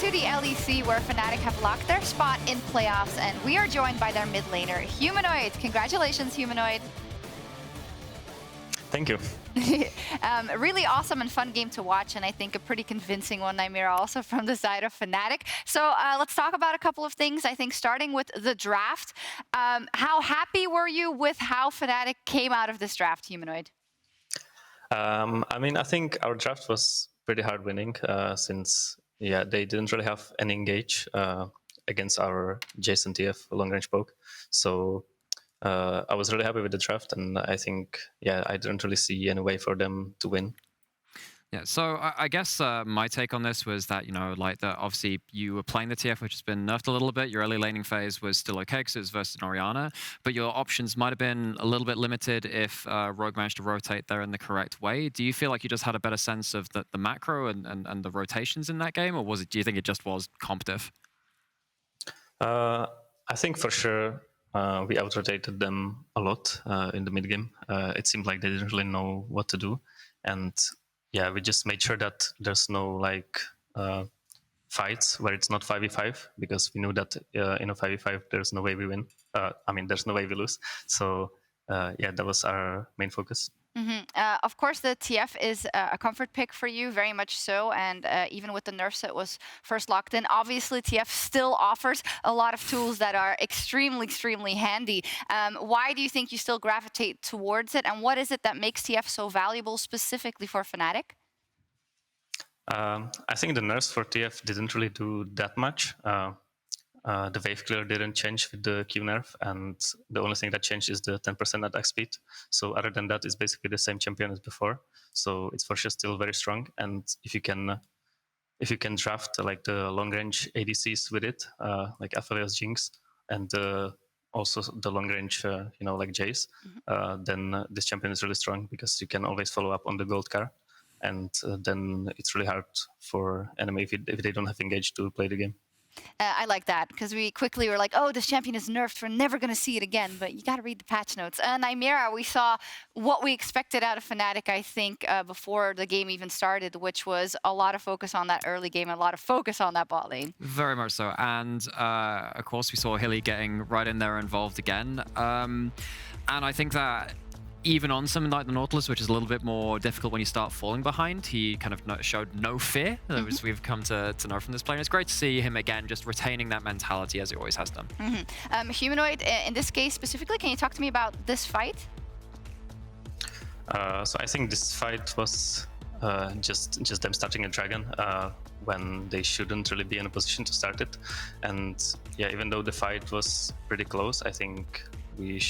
to the LEC, where Fnatic have locked their spot in playoffs, and we are joined by their mid laner, Humanoid. Congratulations, Humanoid. Thank you. Really awesome and fun game to watch, and I think a pretty convincing one, Nymaera, also from the side of Fnatic. So let's talk about a couple of things. I think starting with the draft. How happy were you with how Fnatic came out of this draft, Humanoid? I mean, I think our draft was pretty hard winning since, they didn't really have any engage against our Jason TF long-range poke. So I was really happy with the draft, and I think, I didn't really see any way for them to win. Yeah, so I guess my take on this was that, obviously you were playing the TF, which has been nerfed a little bit. Your early laning phase was still okay because it was versus an Orianna, but your options might have been a little bit limited if Rogue managed to rotate there in the correct way. Do you feel like you just had a better sense of the macro and the rotations in that game, or do you think it just was competitive? I think for sure we out-rotated them a lot in the mid-game. It seemed like they didn't really know what to do, and we just made sure that there's no fights where it's not 5v5, because we knew that in a 5v5 there's no way we win. There's no way we lose. So that was our main focus. Of course, the TF is a comfort pick for you, very much so. And even with the nerfs that was first locked in, obviously TF still offers a lot of tools that are extremely, extremely handy. Why do you think you still gravitate towards it? And what is it that makes TF so valuable specifically for Fnatic? I think the nerfs for TF didn't really do that much. The wave clear didn't change with the Q nerf, and the only thing that changed is the 10% attack speed. So other than that, it's basically the same champion as before. So it's for sure still very strong. And if you can draft like the long range ADCs with it, like Aphelios Jinx, and also the long range, like Jace, then this champion is really strong because you can always follow up on the gold car, and then it's really hard for enemy if they don't have engage to play the game. I like that, because we quickly were like, oh, this champion is nerfed, we're never going to see it again, but you got to read the patch notes. Nymaera, we saw what we expected out of Fnatic, I think, before the game even started, which was a lot of focus on that early game, a lot of focus on that bot lane. Very much so, and of course we saw Hilly getting right in there involved again, and I think that even on something like the Nautilus, which is a little bit more difficult when you start falling behind, he kind of showed no fear, as we've come to know from this player. It's great to see him again, just retaining that mentality as he always has done. Humanoid, in this case specifically, can you talk to me about this fight? So I think this fight was just them starting a dragon when they shouldn't really be in a position to start it. And even though the fight was pretty close, I think we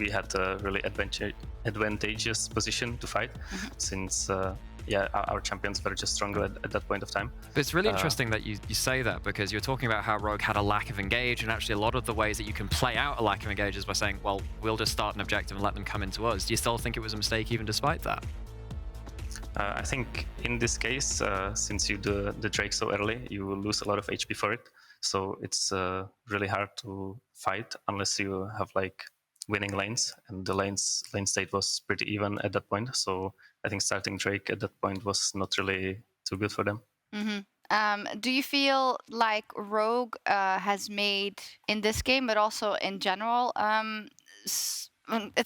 had a really advantageous position to fight, since our champions were just stronger at that point of time. But it's really interesting that you say that, because you're talking about how Rogue had a lack of engage, and actually a lot of the ways that you can play out a lack of engage is by saying, well, we'll just start an objective and let them come into us. Do you still think it was a mistake even despite that? I think in this case, since you do the Drake so early, you will lose a lot of HP for it. So it's really hard to fight unless you have like winning lanes, and the lane state was pretty even at that point. So I think starting Drake at that point was not really too good for them. Do you feel like Rogue has made, in this game, but also in general, it's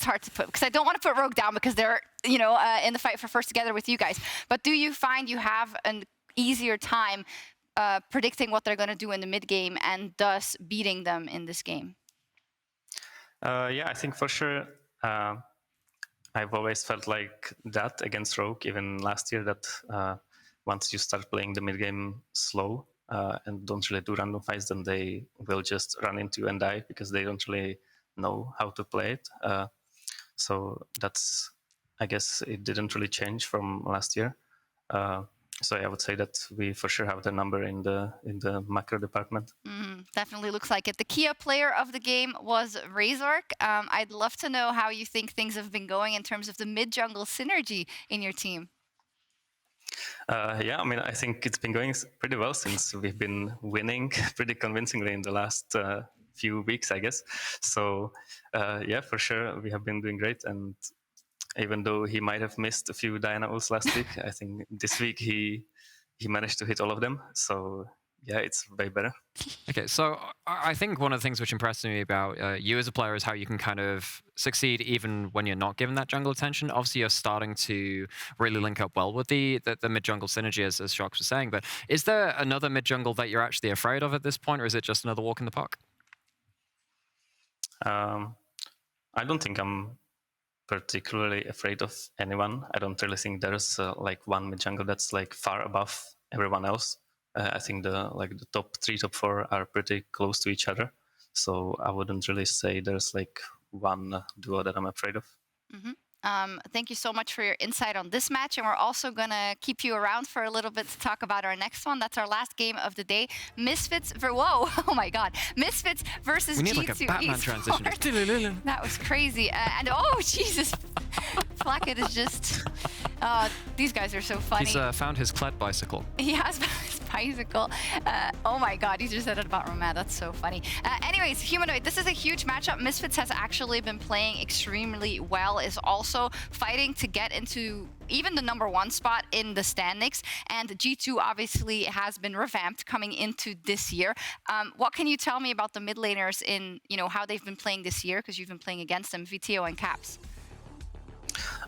hard to put, because I don't want to put Rogue down because they're, in the fight for first together with you guys. But do you find you have an easier time predicting what they're going to do in the mid game and thus beating them in this game? I think for sure. I've always felt like that against Rogue, even last year, that once you start playing the mid game slow and don't really do random fights, then they will just run into you and die because they don't really know how to play it. So that's, I guess, it didn't really change from last year. So I would say that we for sure have the number in the macro department. Definitely looks like it. The Kia player of the game was Razork. I'd love to know how you think things have been going in terms of the mid-jungle synergy in your team. I think it's been going pretty well since we've been winning pretty convincingly in the last few weeks, I guess. So for sure, we have been doing great. And even though he might have missed a few Diana ults last week, I think this week he managed to hit all of them. So yeah, it's way better. Okay, so I think one of the things which impresses me about you as a player is how you can kind of succeed even when you're not given that jungle attention. Obviously, you're starting to really link up well with the mid-jungle synergy, as Sjokz was saying, but is there another mid-jungle that you're actually afraid of at this point, or is it just another walk in the park? I don't think I'm particularly afraid of anyone. I don't really think there's like one mid-jungle that's like far above everyone else. I think the top 3, top 4 are pretty close to each other. So I wouldn't really say there's like one duo that I'm afraid of. Thank you so much for your insight on this match, and we're also gonna keep you around for a little bit to talk about our next one. That's our last game of the day. Misfits whoa, oh my god. Misfits versus We need G2 like a Batman transition. That was crazy. And oh Jesus, Flakked is just these guys are so funny. He's found his Kled bicycle. He has found his bicycle. Oh my god, he just said it about Romad. That's so funny. Anyways, Humanoid, this is a huge matchup. Misfits has actually been playing extremely well, is also fighting to get into even the #1 spot in the standings. And G2 obviously has been revamped coming into this year. What can you tell me about the mid laners in, how they've been playing this year? Because you've been playing against them, Vetheo and Caps.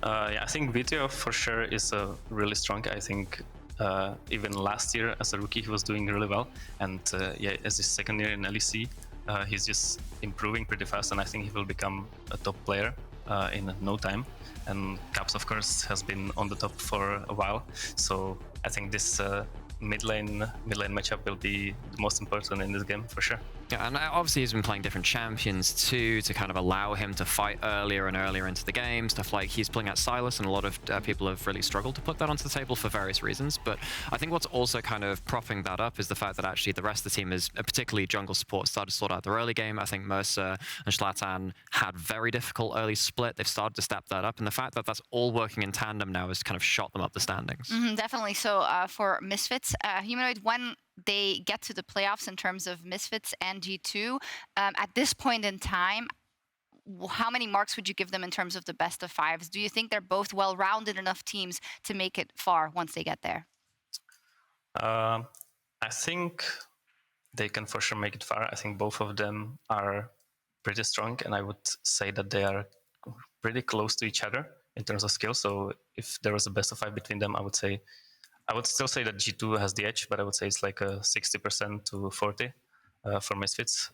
Yeah, I think Vetheo for sure is really strong. I think even last year as a rookie, he was doing really well. And yeah, as his second year in LEC, he's just improving pretty fast. And I think he will become a top player in no time. And Caps, of course, has been on the top for a while. So I think this mid lane matchup will be the most important in this game for sure. Yeah, and obviously he's been playing different champions too to kind of allow him to fight earlier and earlier into the game. Stuff like he's playing at Silas, and a lot of people have really struggled to put that onto the table for various reasons. But I think what's also kind of propping that up is the fact that actually the rest of the team is, particularly jungle support, started to sort out their early game. I think Mersa and Shlatan had very difficult early split. They've started to step that up, and the fact that that's all working in tandem now has kind of shot them up the standings. Definitely. So for Misfits, Humanoid, when they get to the playoffs in terms of Misfits and G2, at this point in time, how many marks would you give them in terms of the best of 5s? Do you think they're both well-rounded enough teams to make it far once they get there? I think they can for sure make it far. I think both of them are pretty strong, and I would say that they are pretty close to each other in terms of skill. So if there was a best of 5 between them, I would still say that G2 has the edge, but I would say it's like a 60% to 40 for Misfits.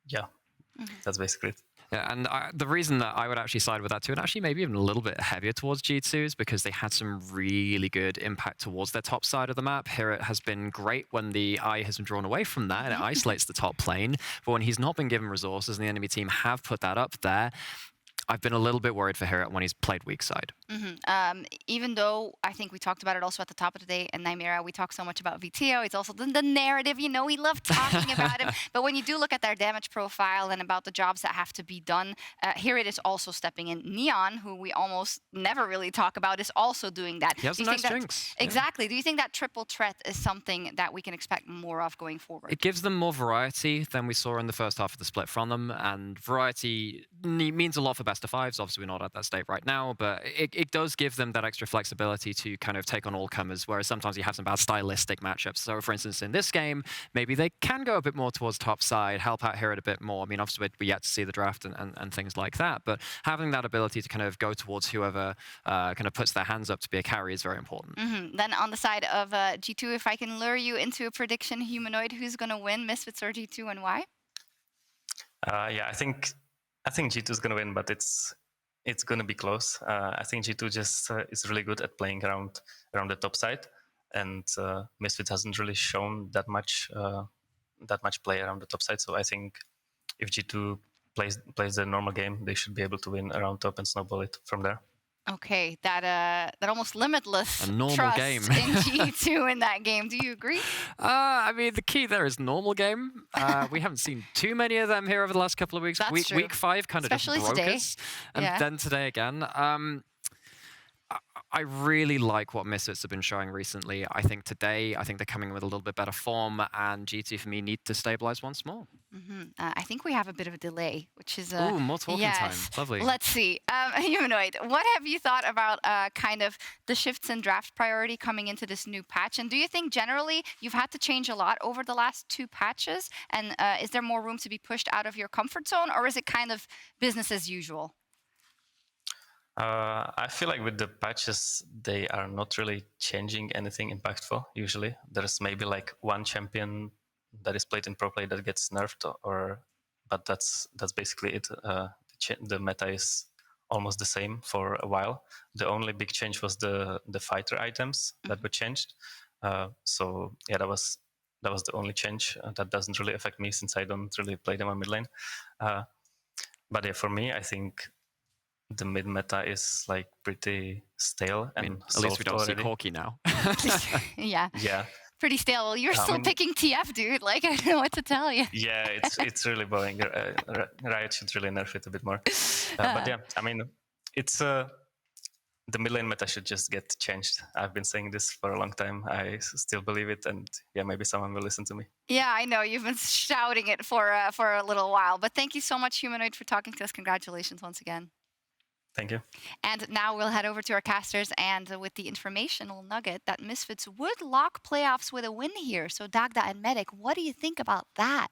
Yeah, that's basically it. Yeah, and the reason that I would actually side with that too, and actually maybe even a little bit heavier towards G2, is because they had some really good impact towards their top side of the map. HiRit has been great when the eye has been drawn away from that, and it isolates the top lane. But when he's not been given resources and the enemy team have put that up there, I've been a little bit worried for HiRit when he's played weak side. Even though I think we talked about it also at the top of the day in Nymaera, we talked so much about Vetheo. It's also the narrative, we love talking about him. But when you do look at their damage profile and about the jobs that have to be done, HiRit is also stepping in. Neon, who we almost never really talk about, is also doing that. He has a nice Jinx. Exactly. Do you think that triple threat is something that we can expect more of going forward? It gives them more variety than we saw in the first half of the split from them, and variety means a lot for best of 5s. Obviously, we're not at that state right now, but it does give them that extra flexibility to kind of take on all comers, whereas sometimes you have some bad stylistic matchups. So, for instance, in this game, maybe they can go a bit more towards top side, help out HiRit a bit more. I mean, obviously, we yet to see the draft and things like that, but having that ability to kind of go towards whoever kind of puts their hands up to be a carry is very important. Then on the side of G2, if I can lure you into a prediction, Humanoid, who's going to win, Misfits or G2, and why? Yeah, I think G2 is going to win, but it's going to be close. I think G2 just is really good at playing around the top side, and Misfits hasn't really shown that much play around the top side. So I think if G2 plays the normal game, they should be able to win around top and snowball it from there. Okay, that almost limitless trust game in G2 in that game. Do you agree? I mean, the key there is normal game. We haven't seen too many of them here over the last couple of weeks. That's true. Week 5 kind of Especially just broke today. us, and then today again. I really like what Misfits have been showing recently. I think today, I think they're coming with a little bit better form, and G2 for me need to stabilize once more. I think we have a bit of a delay, which is Ooh, more talking time. Lovely. Let's see. Humanoid, what have you thought about kind of the shifts in draft priority coming into this new patch? And do you think generally you've had to change a lot over the last 2 patches? And is there more room to be pushed out of your comfort zone, or is it kind of business as usual? I feel like with the patches, they are not really changing anything impactful. Usually, there's maybe like one champion that is played in pro play that gets nerfed, but that's basically it. The meta is almost the same for a while. The only big change was the fighter items that were changed. So yeah, that was the only change. That doesn't really affect me since I don't really play them on mid lane. But yeah, for me, I think the mid meta is like pretty stale and at least we don't already. see Corki now. Yeah. Pretty stale. Well, you're still picking TF, dude. Like, I don't know what to tell you. Yeah, it's really boring. Riot should really nerf it a bit more. But yeah, I mean, it's the mid lane meta should just get changed. I've been saying this for a long time. I still believe it, and yeah, maybe someone will listen to me. Yeah, I know you've been shouting it for a little while. But thank you so much, Humanoid, for talking to us. Congratulations once again. Thank you. And now we'll head over to our casters and with the informational nugget that Misfits would lock playoffs with a win here. So Dagda and Medic, what do you think about that?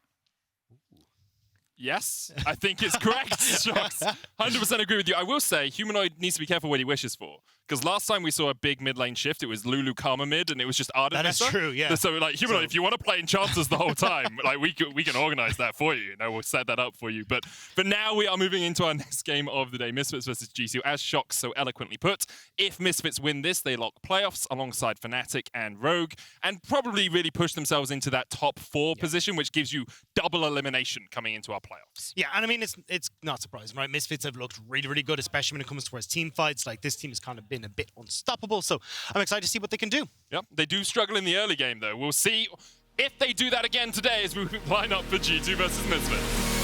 Yes, I think it's correct, Sjokz. 100% agree with you. I will say, Humanoid needs to be careful what he wishes for. Because last time we saw a big mid lane shift, it was Lulu Karma mid, and it was just Arden. That's true, yeah. So, like, Humanoid, if you want to play Enchanters the whole time, like, we can organize that for you. We'll set that up for you. But now we are moving into our next game of the day, Misfits versus G2. As Sjokz so eloquently put, if Misfits win this, they lock playoffs alongside Fnatic and Rogue, and probably really push themselves into that top 4 position, which gives you double elimination coming into our playoffs. Yeah, and I mean, it's not surprising, right? Misfits have looked really, really good, especially when it comes towards team fights. Like, this team has kind of been a bit unstoppable, so I'm excited to see what they can do. Yep, they do struggle in the early game, though. We'll see if they do that again today as we line up for G2 versus Misfits.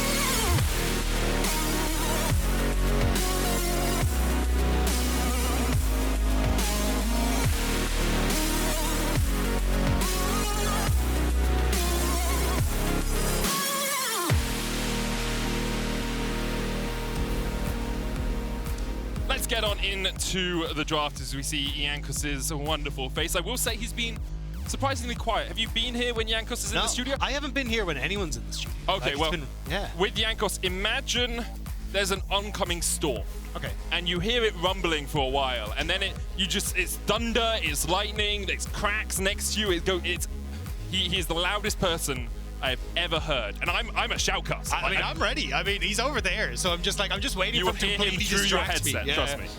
Let's get on into the draft as we see Jankos' wonderful face. I will say he's been surprisingly quiet. Have you been here when Jankos is in the studio? I haven't been here when anyone's in the studio. Okay, well, with Jankos, imagine there's an oncoming storm. Okay. And you hear it rumbling for a while, and then it's thunder, it's lightning, there's cracks next to you. He is the loudest person I've ever heard, and I'm a shoutcast. I mean, I'm ready. I mean, he's over there, so I'm just waiting for him to completely distract me.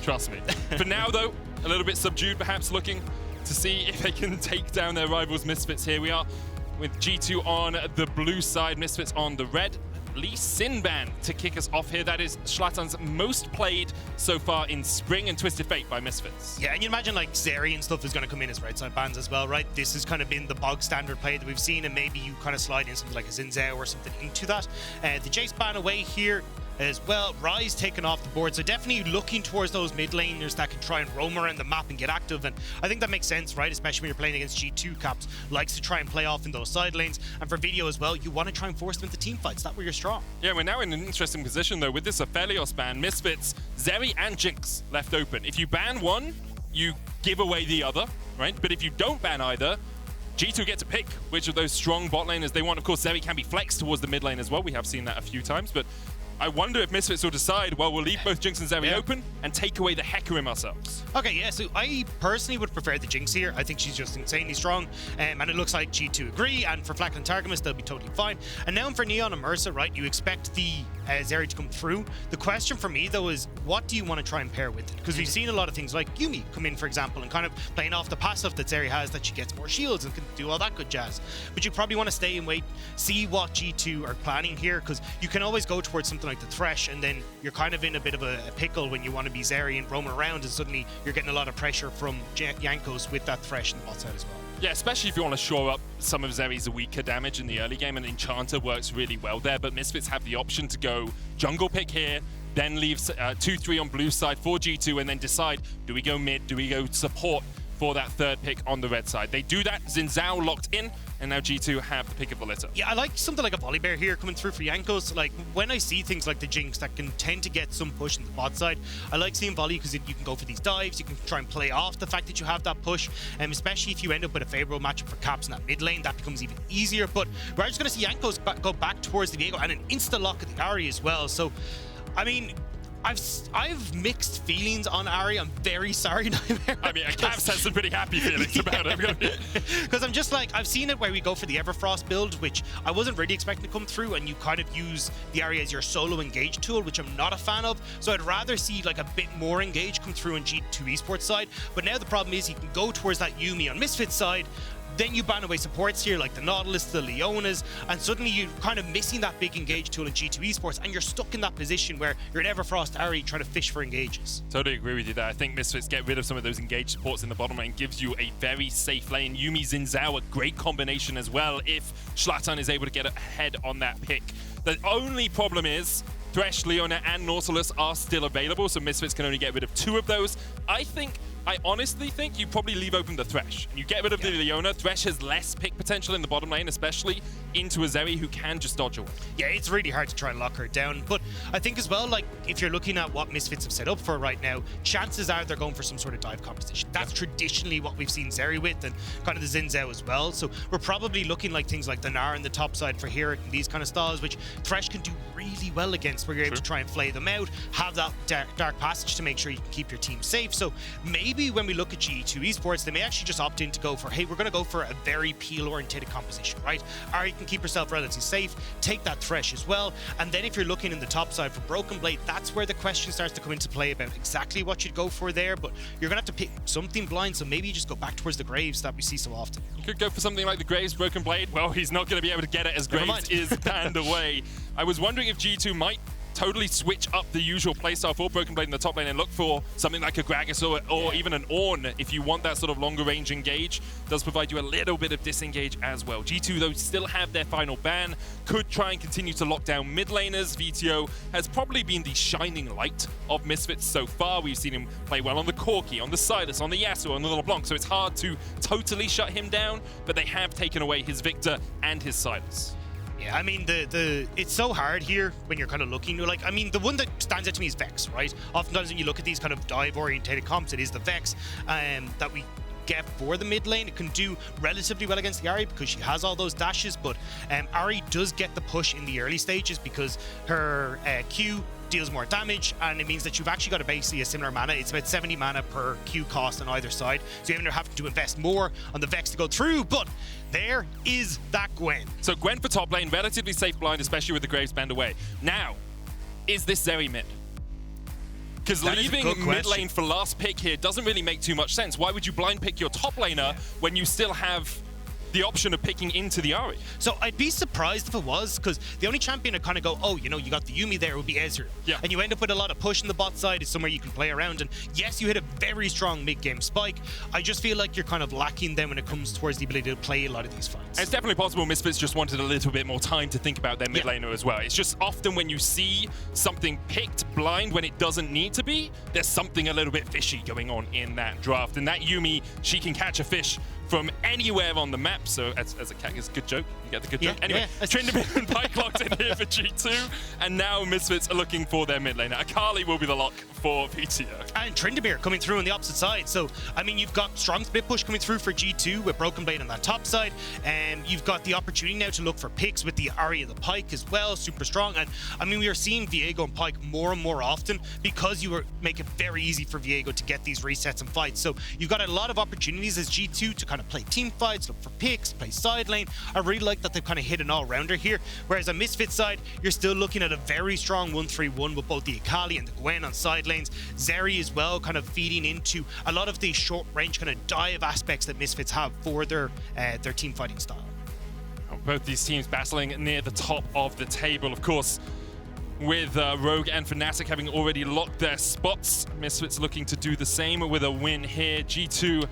Trust me. For now, though, a little bit subdued, perhaps looking to see if they can take down their rivals, Misfits. Here we are with G2 on the blue side, Misfits on the red. Lee Sinban to kick us off here. That is Shlatan's most played so far in Spring and Twisted Fate by Misfits. Yeah, and you imagine like Zeri and stuff is going to come in as right side bans as well, right? This has kind of been the bog standard play that we've seen, and maybe you kind of slide in something like a Zinzao or something into that. The Jace ban away here as well. Rise taken off the board, so definitely looking towards those mid laners that can try and roam around the map and get active, and I think that makes sense, right? Especially when you're playing against G2. Caps likes to try and play off in those side lanes, and for Vetheo as well, you want to try and force them into team fights. That's where you're strong. Yeah, we're now in an interesting position though with this Aphelios ban. Misfits, Zeri and Jinx left open. If you ban one, you give away the other, right? But if you don't ban either, G2 get to pick which of those strong bot laners they want. Of course, Zeri can be flexed towards the mid lane as well. We have seen that a few times, but I wonder if Misfits will decide, well, we'll leave both Jinx and Zeri open and take away the Hecarim ourselves. Okay, yeah, so I personally would prefer the Jinx here. I think she's just insanely strong, and it looks like G2 agree, and for Flakked and Targamas, they'll be totally fine. And now for Neon and Mersa, right, you expect the Zeri to come through. The question for me, though, is what do you want to try and pair with it? Because we've seen a lot of things like Yuumi come in, for example, and kind of playing off the passive that Zeri has, that she gets more shields and can do all that good jazz. But you probably want to stay and wait, see what G2 are planning here, because you can always go towards something like the Thresh, and then you're kind of in a bit of a pickle when you want to be Zeri and roaming around, and suddenly you're getting a lot of pressure from Jankos with that Thresh in the bot side as well. Yeah, especially if you want to shore up some of Zeri's weaker damage in the early game, and Enchanter works really well there, but Misfits have the option to go jungle pick here, then leaves 2-3 on blue side for G2, and then decide, do we go mid, do we go support for that third pick on the red side. They do that, Xin Zhao locked in, and now G2 have the pick of the litter. Yeah, I like something like a volley bear here coming through for Jankos. Like, when I see things like the Jinx that can tend to get some push in the bot side, I like seeing volley because you can go for these dives, you can try and play off the fact that you have that push, and especially if you end up with a favorable matchup for Caps in that mid lane, that becomes even easier. But we're just going to see Jankos go back towards the Vetheo and an insta-lock at the Ahri as well. So, I mean, I've mixed feelings on Ahri. I'm very sorry, Nymaera. I mean, Caps has some pretty happy feelings about it. Because I'm just like, I've seen it where we go for the Everfrost build, which I wasn't really expecting to come through, and you kind of use the Ahri as your solo engage tool, which I'm not a fan of. So I'd rather see like a bit more engage come through on G2 Esports side. But now the problem is you can go towards that Yuumi on Misfits side. Then you ban away supports here like the Nautilus, the Leonas, and suddenly you're kind of missing that big engage tool in G2 Esports, and you're stuck in that position where you're an Everfrost Ahri trying to fish for engages. Totally agree with you there. I think Misfits get rid of some of those engaged supports in the bottom lane, gives you a very safe lane. Yuumi Xin Zhao, a great combination as well if Shlatan is able to get ahead on that pick. The only problem is Thresh, Leona, and Nautilus are still available, so Misfits can only get rid of 2 of those. I honestly think you probably leave open the Thresh. You get rid of the Leona. Thresh has less pick potential in the bottom lane, especially into a Zeri who can just dodge away. Yeah, it's really hard to try and lock her down. But I think as well, like, if you're looking at what Misfits have set up for right now, chances are they're going for some sort of dive composition. That's traditionally what we've seen Zeri with, and kind of the Xin Zhao as well. So we're probably looking like things like the Gnar in the top side for HiRit and these kind of styles, which Thresh can do really well against, where you're able to try and flay them out, have that dark passage to make sure you can keep your team safe. So maybe when we look at G2 Esports, they may actually just opt in to go for, hey, we're going to go for a very peel-oriented composition, right? Ahri can keep herself relatively safe, take that Thresh as well, and then if you're looking in the top side for BrokenBlade, that's where the question starts to come into play about exactly what you'd go for there, but you're going to have to pick something blind, so maybe you just go back towards the Graves that we see so often. You could go for something like the Graves BrokenBlade. Well, he's not going to be able to get it as Graves is banned away. I was wondering if G2 might totally switch up the usual playstyle for BrokenBlade in the top lane and look for something like a Gragas or even an Ornn if you want that sort of longer range engage. Does provide you a little bit of disengage as well. G2 though still have their final ban, could try and continue to lock down mid laners. Vetheo has probably been the shining light of Misfits so far. We've seen him play well on the Corki, on the Silas, on the Yasuo, on the LeBlanc, so it's hard to totally shut him down, but they have taken away his Victor and his Silas. Yeah, I mean, it's so hard here when you're kind of looking. Like, I mean, the one that stands out to me is Vex, right? Oftentimes when you look at these kind of dive-orientated comps, it is the Vex that we get for the mid lane. It can do relatively well against the Ahri because she has all those dashes, but Ahri does get the push in the early stages because her Q deals more damage, and it means that you've actually got basically a similar mana. It's about 70 mana per Q cost on either side, so you even have to invest more on the Vex to go through, but there is that Gwen. So Gwen for top lane, relatively safe blind, especially with the Graves banned away. Now, is this Zeri mid? Because leaving mid lane for last pick here doesn't really make too much sense. Why would you blind pick your top laner when you still have the option of picking into the Ahri? So I'd be surprised if it was, because the only champion to kind of go, oh, you know, you got the Yuumi there, would be Ezreal. Yeah. And you end up with a lot of push in the bot side. It's somewhere you can play around. And yes, you hit a very strong mid-game spike. I just feel like you're kind of lacking then when it comes towards the ability to play a lot of these fights. And it's definitely possible Misfits just wanted a little bit more time to think about their mid laner as well. It's just often when you see something picked blind when it doesn't need to be, there's something a little bit fishy going on in that draft. And that Yuumi, she can catch a fish from anywhere on the map. So as a cat, it's a good joke. You get the good joke. Anyway, Tryndamere and Pyke locked in here for G2, and now Misfits are looking for their mid laner. Akali will be the lock for Vetheo. And Tryndamere coming through on the opposite side. So, I mean, you've got strong split push coming through for G2 with BrokenBlade on that top side, and you've got the opportunity now to look for picks with the Ahri and the Pyke as well, super strong. And I mean, we are seeing Viego and Pyke more and more often because you make it very easy for Viego to get these resets and fights. So you've got a lot of opportunities as G2 to kind of play team fights, look for picks, play side lane. I really like that they've kind of hit an all-rounder here. Whereas on Misfits side, you're still looking at a very strong 1-3-1 with both the Akali and the Gwen on side lanes. Zeri as well, kind of feeding into a lot of the short-range kind of dive aspects that Misfits have for their team fighting style. Both these teams battling near the top of the table, of course, with Rogue and Fnatic having already locked their spots. Misfits looking to do the same with a win here. G2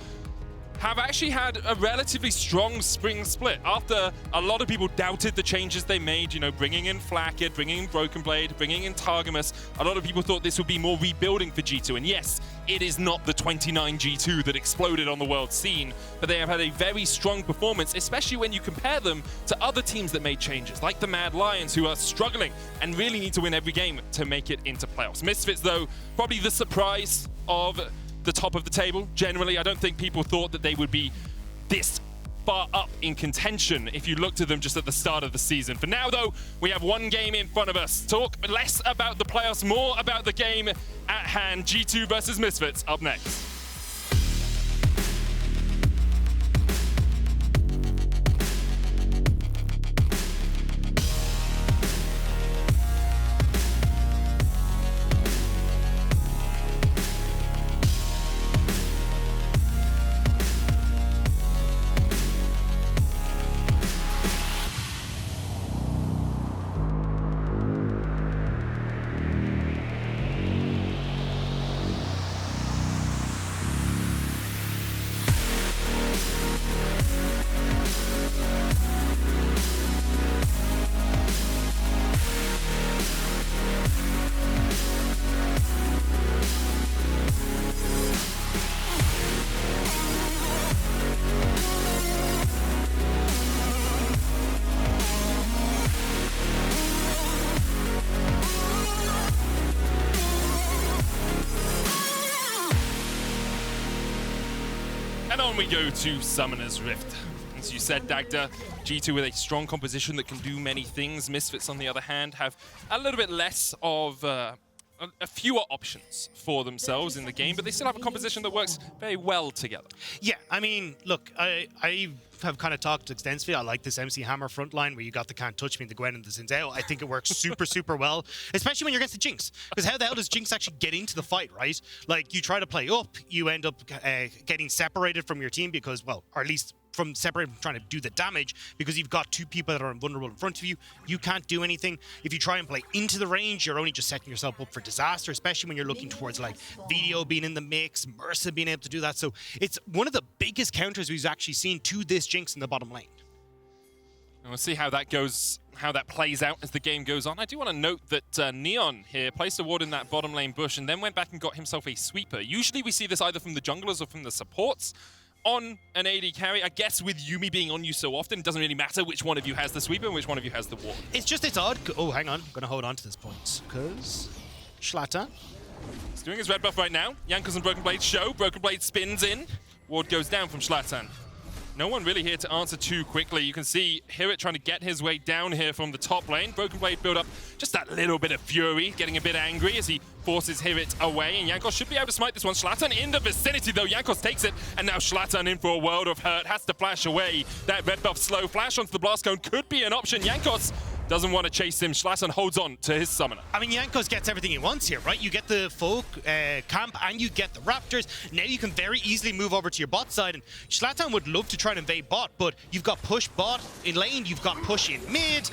have actually had a relatively strong spring split. After a lot of people doubted the changes they made, you know, bringing in Flakked, bringing in BrokenBlade, bringing in Targamas, a lot of people thought this would be more rebuilding for G2. And yes, it is not the 29 G2 that exploded on the world scene, but they have had a very strong performance, especially when you compare them to other teams that made changes, like the Mad Lions, who are struggling and really need to win every game to make it into playoffs. Misfits, though, probably the surprise of the top of the table. Generally, I don't think people thought that they would be this far up in contention if you looked at them just at the start of the season. For now, though, we have one game in front of us. Talk less about the playoffs, more about the game at hand. G2 versus Misfits up next. And on we go to Summoner's Rift. As you said, Dagda, G2 with a strong composition that can do many things. Misfits, on the other hand, have a little bit less of a fewer options for themselves in the game, but they still have a composition that works very well together. Yeah, I mean, look, I have kind of talked extensively. I like this MC Hammer front line where you got the Can't Touch Me, the Gwen, and the Zinzao. I think it works super well, especially when you're against the Jinx. Because how the hell does Jinx actually get into the fight, right? Like, you try to play up, you end up getting separated from your team because, well, or at least from separated from trying to do the damage, because you've got two people that are invulnerable in front of you. You can't do anything. If you try and play into the range, you're only just setting yourself up for disaster, especially when you're looking towards like Vetheo being in the mix, Mersa being able to do that. So it's one of the biggest counters we've actually seen to this Jinx in the bottom lane. And we'll see how that goes, how that plays out as the game goes on. I do want to note that Neon here placed a ward in that bottom lane bush and then went back and got himself a sweeper. Usually we see this either from the junglers or from the supports on an AD carry. I guess with Yuumi being on you so often, it doesn't really matter which one of you has the sweeper and which one of you has the ward. It's odd. Oh, hang on. I'm going to hold on to this point because Shlatan. He's doing his red buff right now. Jankos and BrokenBlade show. BrokenBlade spins in. Ward goes down from Shlatan. No one really here to answer too quickly. You can see HiRit trying to get his way down here from the top lane. BrokenBlade build up just that little bit of fury, getting a bit angry as he forces HiRit away. And Jankos should be able to smite this one. Shlatan in the vicinity though. Jankos takes it, and now Shlatan in for a world of hurt. Has to flash away. That red buff slow flash onto the blast cone could be an option. Jankos doesn't want to chase him. Shlatan holds on to his summoner. I mean, Jankos gets everything he wants here, right? You get the folk camp and you get the Raptors. Now you can very easily move over to your bot side, and Shlatan would love to try and invade bot, but you've got push bot in lane, you've got push in mid,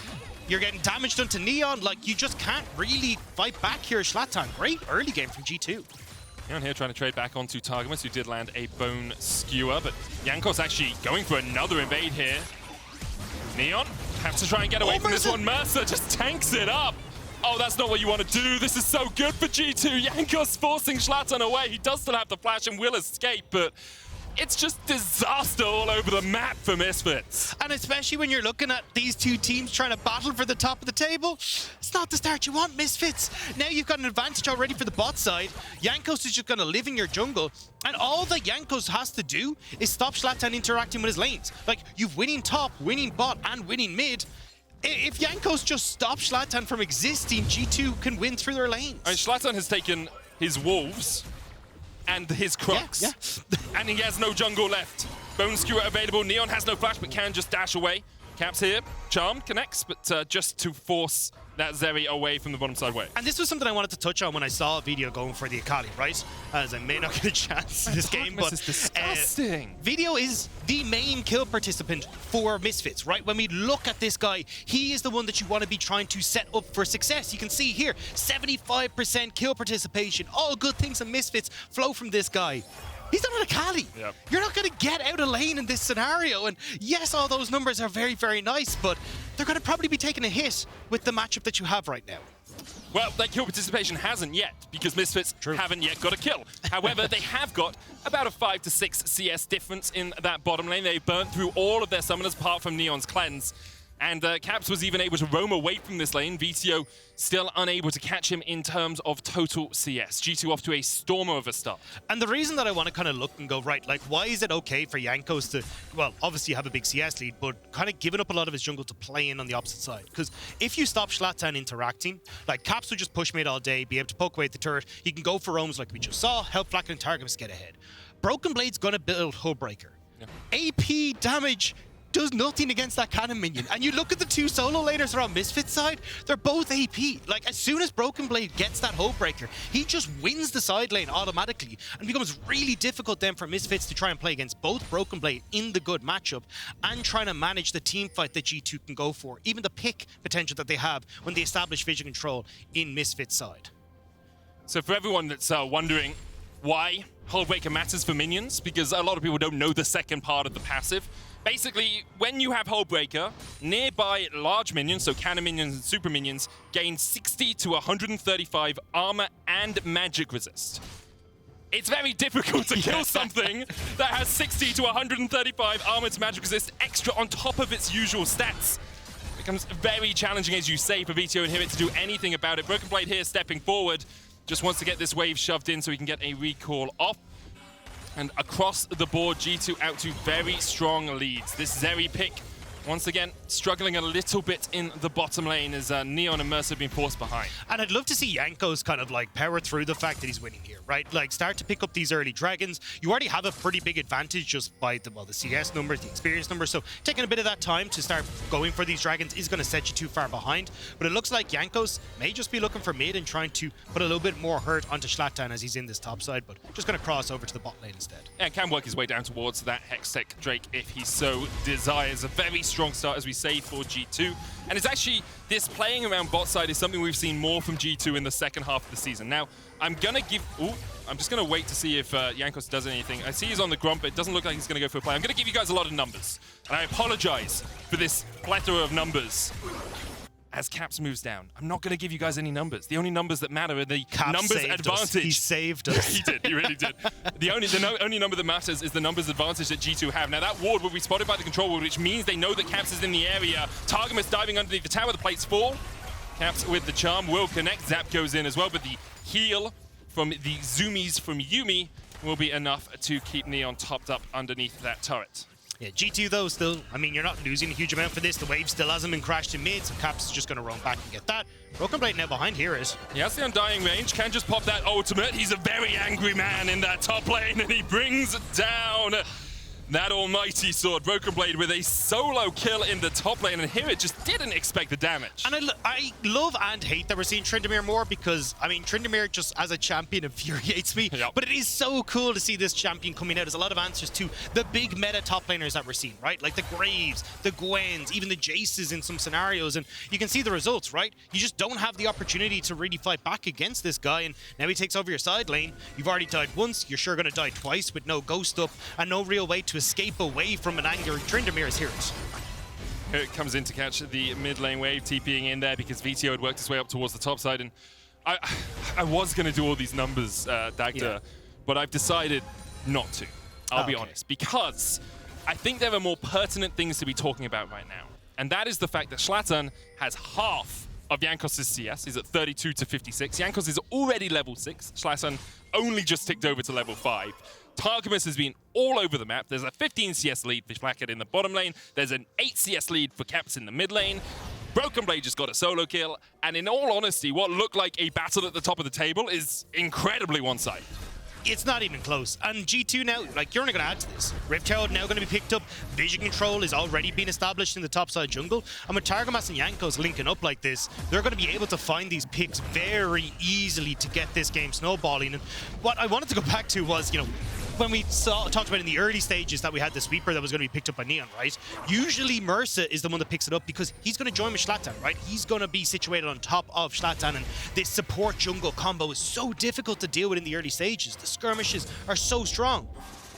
you're getting damage done to Neon. Like, you just can't really fight back here, Shlatan. Great early game from G2. Neon here trying to trade back onto Targamas, who did land a bone skewer, but Jankos actually going for another invade here. Neon have to try and get away from this one. Mersa just tanks it up. Oh, that's not what you want to do. This is so good for G2. Jankos forcing Shlatan away. He does still have the flash and will escape, but it's just disaster all over the map for Misfits. And especially when you're looking at these two teams trying to battle for the top of the table, it's not the start you want, Misfits. Now you've got an advantage already for the bot side. Jankos is just going to live in your jungle, and all that Jankos has to do is stop Shlatan interacting with his lanes. Like, you've winning top, winning bot, and winning mid. If Jankos just stops Shlatan from existing, G2 can win through their lanes. I mean, Shlatan has taken his wolves and his Crux, and he has no jungle left. Bone Skewer available. Neon has no flash, but can just dash away. Caps here. Charm connects, but just to force that Zeri away from the bottom side way. And this was something I wanted to touch on when I saw a video going for the Akali, right? As I may not get a chance in this game, but this is disgusting. Vetheo is the main kill participant for Misfits, right? When we look at this guy, he is the one that you want to be trying to set up for success. You can see here, 75% kill participation. All good things in Misfits flow from this guy. He's done it a Cali. Yep. You're not going to get out of lane in this scenario. And yes, all those numbers are very, very nice, but they're going to probably be taking a hit with the matchup that you have right now. Well, that kill participation hasn't yet, because Misfits haven't yet got a kill. However, they have got about a 5 to 6 CS difference in that bottom lane. They've burnt through all of their summoners apart from Neon's Cleanse. And Caps was even able to roam away from this lane. Vetheo still unable to catch him in terms of total CS. G2 off to a stormer of a start. And the reason that I want to kind of look and go, right, like, why is it okay for Jankos to, well, obviously have a big CS lead, but kind of giving up a lot of his jungle to play in on the opposite side? Because if you stop Shlatan interacting, like, Caps would just push mid all day, be able to poke away at the turret. He can go for roams like we just saw, help Flakked and Targamas get ahead. BrokenBlade's going to build Hullbreaker. Yeah. AP damage does nothing against that cannon minion. And you look at the two solo laners that are on Misfits side, they're both AP. Like, as soon as BrokenBlade gets that Hullbreaker, he just wins the side lane automatically and becomes really difficult then for Misfits to try and play against both BrokenBlade in the good matchup and trying to manage the team fight that G2 can go for, even the pick potential that they have when they establish vision control in Misfits side. So for everyone that's wondering why Hullbreaker matters for minions, because a lot of people don't know the second part of the passive. Basically, when you have Hullbreaker, nearby large minions, so cannon minions and super minions, gain 60 to 135 armor and magic resist. It's very difficult to kill something that has 60 to 135 armor to magic resist extra on top of its usual stats. It becomes very challenging, as you say, for Vetheo and HiRit to do anything about it. BrokenBlade here stepping forward, just wants to get this wave shoved in so he can get a recall off. And across the board, G2 out to very strong leads. This Zeri pick, once again, struggling a little bit in the bottom lane as Neon and Mersa have been forced behind. And I'd love to see Jankos kind of like power through the fact that he's winning here, right? Like, start to pick up these early dragons. You already have a pretty big advantage just by the, well, the CS numbers, the experience numbers. So taking a bit of that time to start going for these dragons is going to set you too far behind. But it looks like Jankos may just be looking for mid and trying to put a little bit more hurt onto Shlatan as he's in this top side, but just going to cross over to the bot lane instead. And can work his way down towards that Hextech Drake if he so desires. A very strong start, as we say, for G2. And it's actually, this playing around bot side is something we've seen more from G2 in the second half of the season. Now, I'm just going to wait to see if Jankos does anything. I see he's on the grump, but it doesn't look like he's going to go for a play. I'm going to give you guys a lot of numbers. And I apologize for this plethora of numbers. As Caps moves down, I'm not going to give you guys any numbers. The only numbers that matter are the numbers advantage. He saved us. He did. He really did. The only number that matters is the numbers advantage that G2 have. Now, that ward will be spotted by the control ward, which means they know that Caps is in the area. Targamas diving underneath the tower. The plates fall. Caps with the charm will connect. Zap goes in as well, but the heal from the zoomies from Yuumi will be enough to keep Neon topped up underneath that turret. Yeah, G2 though still, I mean, you're not losing a huge amount for this. The wave still hasn't been crashed in mid, so Caps is just going to roam back and get that. BrokenBlade now behind HiRit. He has the Undying range, can just pop that ultimate. He's a very angry man in that top lane, and he brings down that almighty sword. BrokenBlade with a solo kill in the top lane, and HiRit just didn't expect the damage. And I love and hate that we're seeing Tryndamere more because, I mean, Tryndamere just as a champion infuriates me. Yep. But it is so cool to see this champion coming out. There's a lot of answers to the big meta top laners that we're seeing, right? Like the Graves, the Gwens, even the Jaces in some scenarios. And you can see the results, right? You just don't have the opportunity to really fight back against this guy. And now he takes over your side lane. You've already died once. You're sure going to die twice with no ghost up and no real way to escape away from an angry Tryndamere as HiRit. HiRit comes in to catch the mid lane wave, TPing in there because Vetheo had worked his way up towards the top side. And I was going to do all these numbers, Dagda, but I've decided not to. I'll be honest, because I think there are more pertinent things to be talking about right now. And that is the fact that Shlatan has half of Jankos' CS. He's at 32 to 56. Jankos is already level 6. Shlatan only just ticked over to level 5. Targamas has been all over the map. There's a 15 CS lead for Flakked in the bottom lane. There's an 8 CS lead for Caps in the mid lane. BrokenBlade just got a solo kill. And in all honesty, what looked like a battle at the top of the table is incredibly one-sided. It's not even close. And G2 now, like, you're only going to add to this. Riftchild now going to be picked up. Vision control is already being established in the topside jungle. And with Targamas and Jankos linking up like this, they're going to be able to find these picks very easily to get this game snowballing. And what I wanted to go back to was, you know, when we talked about in the early stages that we had the sweeper that was going to be picked up by Neon, right? Usually Mersa is the one that picks it up because he's going to join with Shlatan, right? He's going to be situated on top of Shlatan, and this support jungle combo is so difficult to deal with in the early stages. The skirmishes are so strong.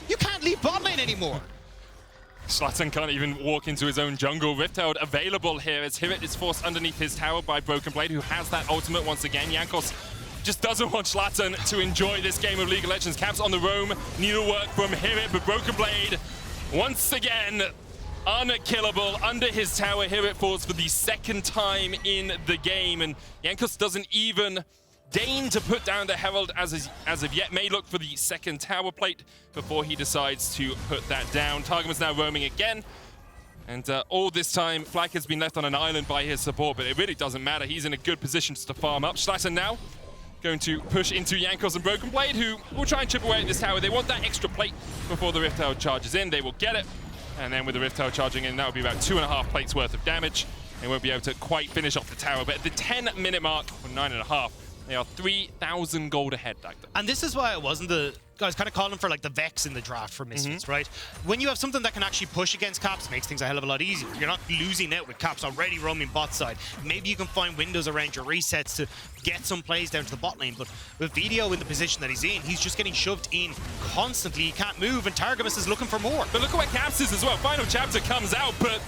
You can't leave bot lane anymore. Shlatan can't even walk into his own jungle. Vetheo available here as HiRit is forced underneath his tower by BrokenBlade, who has that ultimate once again. Jankos just doesn't want Shlatan to enjoy this game of League of Legends. Caps on the roam, needlework from HiRit, but BrokenBlade once again unkillable under his tower. HiRit falls for the second time in the game, and Jankos doesn't even deign to put down the Herald as of yet. May look for the second tower plate before he decides to put that down. Targamas now roaming again. And all this time, Flakked has been left on an island by his support, but it really doesn't matter. He's in a good position to farm up. Shlatan now going to push into Jankos and BrokenBlade, who will try and chip away at this tower. They want that extra plate before the Rift Tower charges in. They will get it. And then with the Rift Tower charging in, that will be about 2.5 plates worth of damage. They won't be able to quite finish off the tower. But at the 10-minute mark, or 9.5, they are 3,000 gold ahead, Dagda. And this is why I was kind of calling for like the Vex in the draft for Misfits, right? When you have something that can actually push against Caps, it makes things a hell of a lot easier. You're not losing out with Caps already roaming bot side. Maybe you can find windows around your resets to get some plays down to the bot lane, but with Vetheo in the position that he's in, he's just getting shoved in constantly. He can't move, and Targamas is looking for more. But look at where Caps is as well. Final chapter comes out, but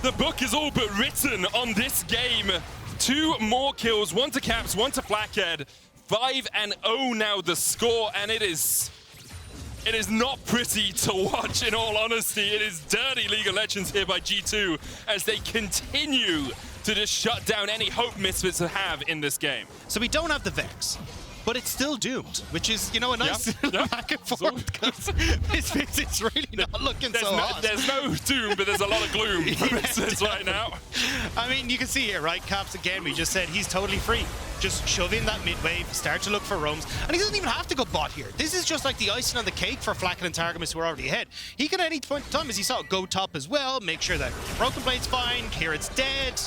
the book is all but written on this game. 2 more kills, 1 to Caps, 1 to Flakked. 5-0 now the score, and it is not pretty to watch, in all honesty. It is dirty League of Legends here by G2 as they continue to just shut down any hope Misfits have in this game. So we don't have the Vex, but it's still doomed, which is, you know, a nice back and forth, because Misfits is really not looking so hot. There's no doom, but there's a lot of gloom for Misfits right now. I mean, you can see here, right? Caps again, we just said he's totally free. Just shove in that mid wave, start to look for roams, and he doesn't even have to go bot here. This is just like the icing on the cake for Flakked and Targamas, who are already ahead. He can at any point in time, as he saw, go top as well, make sure that BrokenBlade's fine, HiRit's dead.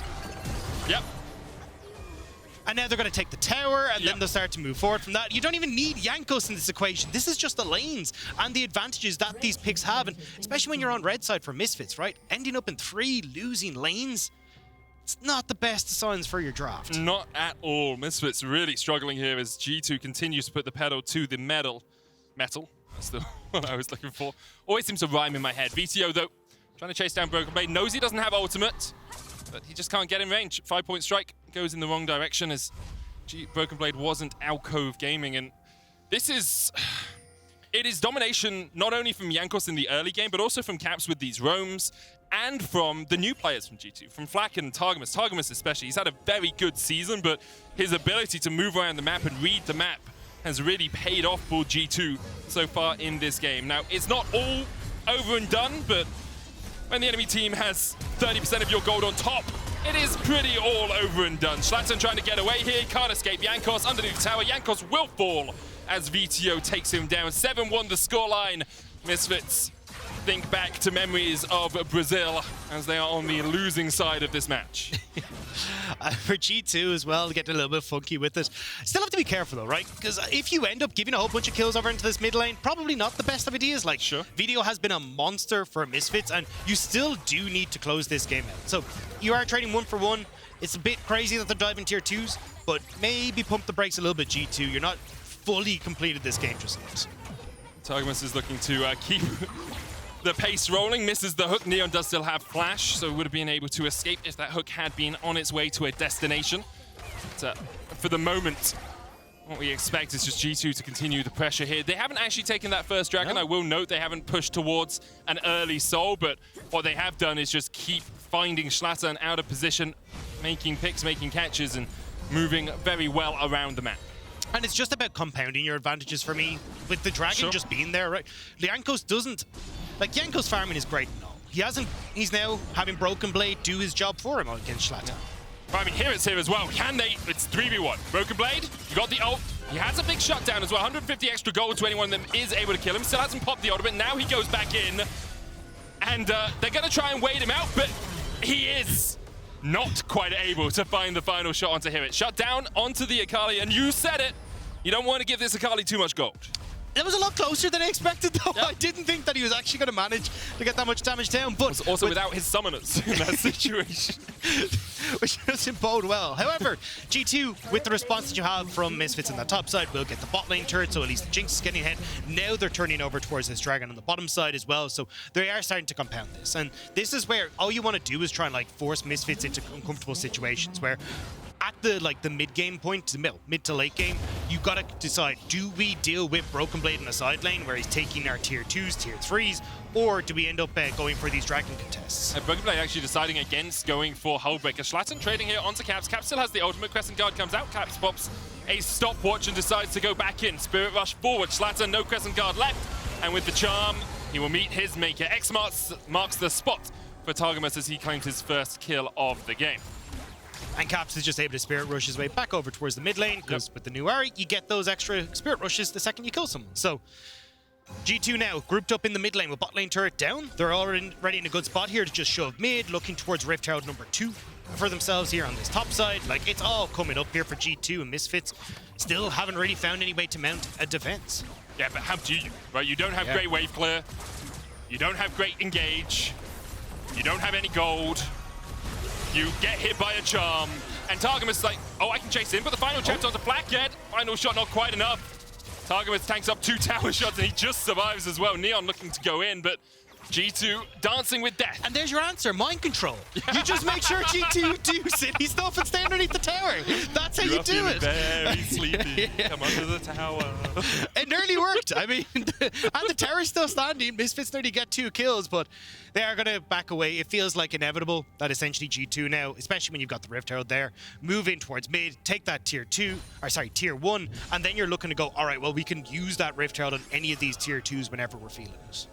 Yep. And now they're going to take the tower, and then they'll start to move forward from that. You don't even need Jankos in this equation. This is just the lanes and the advantages that these picks have, and especially when you're on red side for Misfits, right? Ending up in 3 losing lanes, it's not the best signs for your draft. Not at all. Misfits really struggling here as G2 continues to put the pedal to the metal. Metal, that's the one I was looking for. Always seems to rhyme in my head. Vetheo, though, trying to chase down BrokenBlade. Knows he doesn't have ultimate, but he just can't get in range. 5-point strike goes in the wrong direction as BrokenBlade wasn't alcove gaming. And this is... It is domination not only from Jankos in the early game, but also from Caps with these roams, and from the new players from G2, from Flakked and Targamas. Targamas especially, he's had a very good season, but his ability to move around the map and read the map has really paid off for G2 so far in this game. Now, it's not all over and done, but when the enemy team has 30% of your gold on top, it is pretty all over and done. Shlatan trying to get away here, can't escape Jankos underneath the tower. Jankos will fall as Vetheo takes him down. 7-1 the scoreline. Misfits think back to memories of Brazil as they are on the losing side of this match. For G2 as well, to get a little bit funky with it. Still have to be careful though, right? Because if you end up giving a whole bunch of kills over into this mid lane, probably not the best of ideas. Like, sure, Vetheo has been a monster for Misfits, and you still do need to close this game out. So you are trading 1 for 1. It's a bit crazy that they're diving tier 2s, but maybe pump the brakes a little bit, G2. You're not fully completed this game just yet. Targamas is looking to keep the pace rolling, misses the hook. Neon does still have flash, so would have been able to escape if that hook had been on its way to a destination. But, for the moment, what we expect is just G2 to continue the pressure here. They haven't actually taken that first dragon. No. I will note they haven't pushed towards an early soul, but what they have done is just keep finding Shlatan out of position, making picks, making catches, and moving very well around the map. And it's just about compounding your advantages for me, with the dragon just being there, right? Jankos doesn't... Like, Jankos farming is great and all. He's now having BrokenBlade do his job for him against Shlatan. I mean, HiRit's here as well. Can they? It's 3v1. BrokenBlade, you got the ult. He has a big shutdown as well. 150 extra gold to anyone of them is able to kill him. Still hasn't popped the ultimate. Now he goes back in. And they're going to try and wait him out, but he is not quite able to find the final shot onto HiRit. Shut down onto the Akali, and you said it. You don't want to give this Akali too much gold. That was a lot closer than I expected, though. Yeah. I didn't think that he was actually going to manage to get that much damage down. But Also without his summoners in that situation. which doesn't bode well. However, G2, with the response that you have from Misfits on that top side, will get the bot lane turret, so at least the Jinx is getting ahead. Now they're turning over towards this dragon on the bottom side as well, so they are starting to compound this. And this is where all you want to do is try and like force Misfits into uncomfortable situations where at the mid game point, the mid to late game, you gotta decide: do we deal with BrokenBlade in the side lane where he's taking our tier 2s, tier 3s, or do we end up going for these dragon contests? BrokenBlade actually deciding against going for Hullbreaker. Shlatan trading here onto Caps. Caps still has the ultimate. Crescent Guard comes out. Caps pops a stopwatch and decides to go back in. Spirit Rush forward. Shlatan, no Crescent Guard left. And with the charm, he will meet his maker. X marks the spot for Targamas as he claims his first kill of the game. And Caps is just able to Spirit Rush his way back over towards the mid lane, because with the Nymaera, you get those extra Spirit Rushes the second you kill someone. So G2 now grouped up in the mid lane with bot lane turret down. They're already in a good spot here to just shove mid, looking towards Rift Herald number 2 for themselves here on this top side. Like, it's all coming up here for G2, and Misfits still haven't really found any way to mount a defense. Yeah, but how do you? Right, you don't have great wave clear. You don't have great engage. You don't have any gold. You get hit by a charm, and Targamas is like, oh, I can chase in, but the final chapter onto Flakked. Final shot not quite enough. Targamas tanks up 2 tower shots, and he just survives as well. Neon looking to go in, but G2 dancing with death. And there's your answer, mind control. You just make sure G2 do silly stuff and stay underneath the tower. That's how you do it. Very sleepy. Come under the tower. It nearly worked. I mean, and the tower's still standing. Misfits nearly get 2 kills, but they are going to back away. It feels like inevitable that essentially G2 now, especially when you've got the Rift Herald there, move in towards mid, take that tier 1, and then you're looking to go, all right, well, we can use that Rift Herald on any of these tier 2s whenever we're feeling it.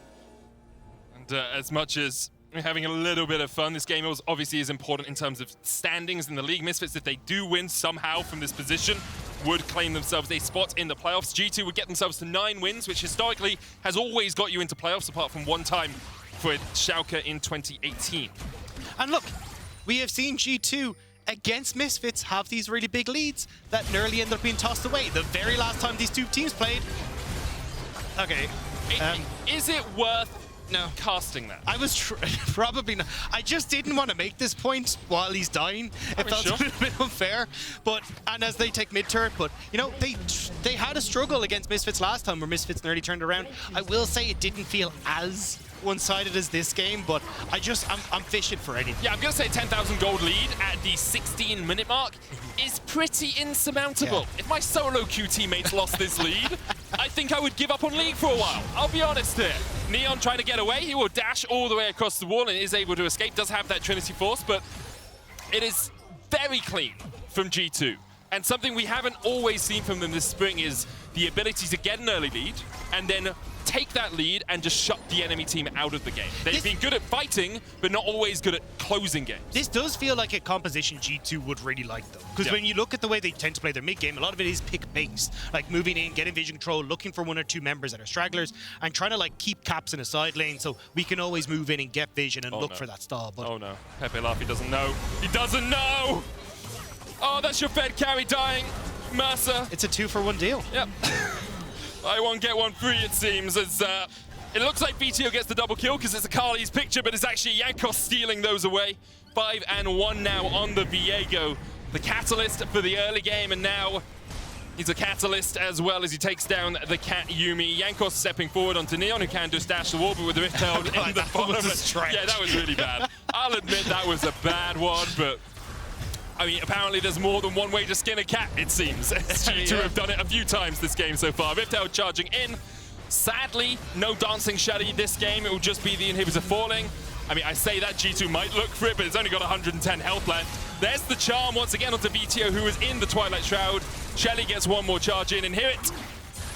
As much as we're having a little bit of fun, this game obviously is important in terms of standings in the league. Misfits, if they do win somehow from this position, would claim themselves a spot in the playoffs. G2 would get themselves to 9 wins, which historically has always got you into playoffs, apart from one time for Sjokz in 2018. And look, we have seen G2 against Misfits have these really big leads that nearly end up being tossed away. The very last time these 2 teams played. Okay. Is it worth No. casting that? I was probably not. I just didn't want to make this point while he's dying. It felt a little bit unfair. And as they take mid turret, but you know, they had a struggle against Misfits last time where Misfits nearly turned around. I will say it didn't feel as one-sided as this game, but I'm fishing for anything. Yeah, I'm gonna say 10,000 gold lead at the 16-minute mark is pretty insurmountable. Yeah. If my solo queue teammates lost this lead, I think I would give up on League for a while. I'll be honest here. Neon trying to get away. He will dash all the way across the wall and is able to escape. Does have that Trinity Force, but it is very clean from G2. And something we haven't always seen from them this spring is the ability to get an early lead and then take that lead and just shut the enemy team out of the game. They've been good at fighting, but not always good at closing games. This does feel like a composition G2 would really like, though. Because when you look at the way they tend to play their mid-game, a lot of it is pick-based. Like moving in, getting vision control, looking for 1 or 2 members that are stragglers, and trying to like keep Caps in a side lane so we can always move in and get vision and look for that stall. But oh no, Pepe Laffy doesn't know. He doesn't know! Oh, that's your Fed carry dying. Mersa. it's a 2-for-1 deal. Yep. Buy one, get one free, it seems, as it looks like Vetheo gets the double kill because it's a Carly's picture, but it's actually Jankos stealing those away. 5-1 now on the Viego. The catalyst for the early game, and now he's a catalyst as well as he takes down the Cat Yuumi. Jankos stepping forward onto Neon, who can just dash the wall, but with the Rift Herald in the bottom. Yeah, that was really bad. I'll admit that was a bad one, but I mean, apparently there's more than one way to skin a cat, it seems. G2 have done it a few times this game so far. Vetheo charging in. Sadly, no dancing Shelly this game. It will just be the inhibitor falling. I mean, I say that G2 might look for it, but it's only got 110 health left. There's the charm once again onto Vetheo, who is in the Twilight Shroud. Shelly gets one more charge in, and HiRit,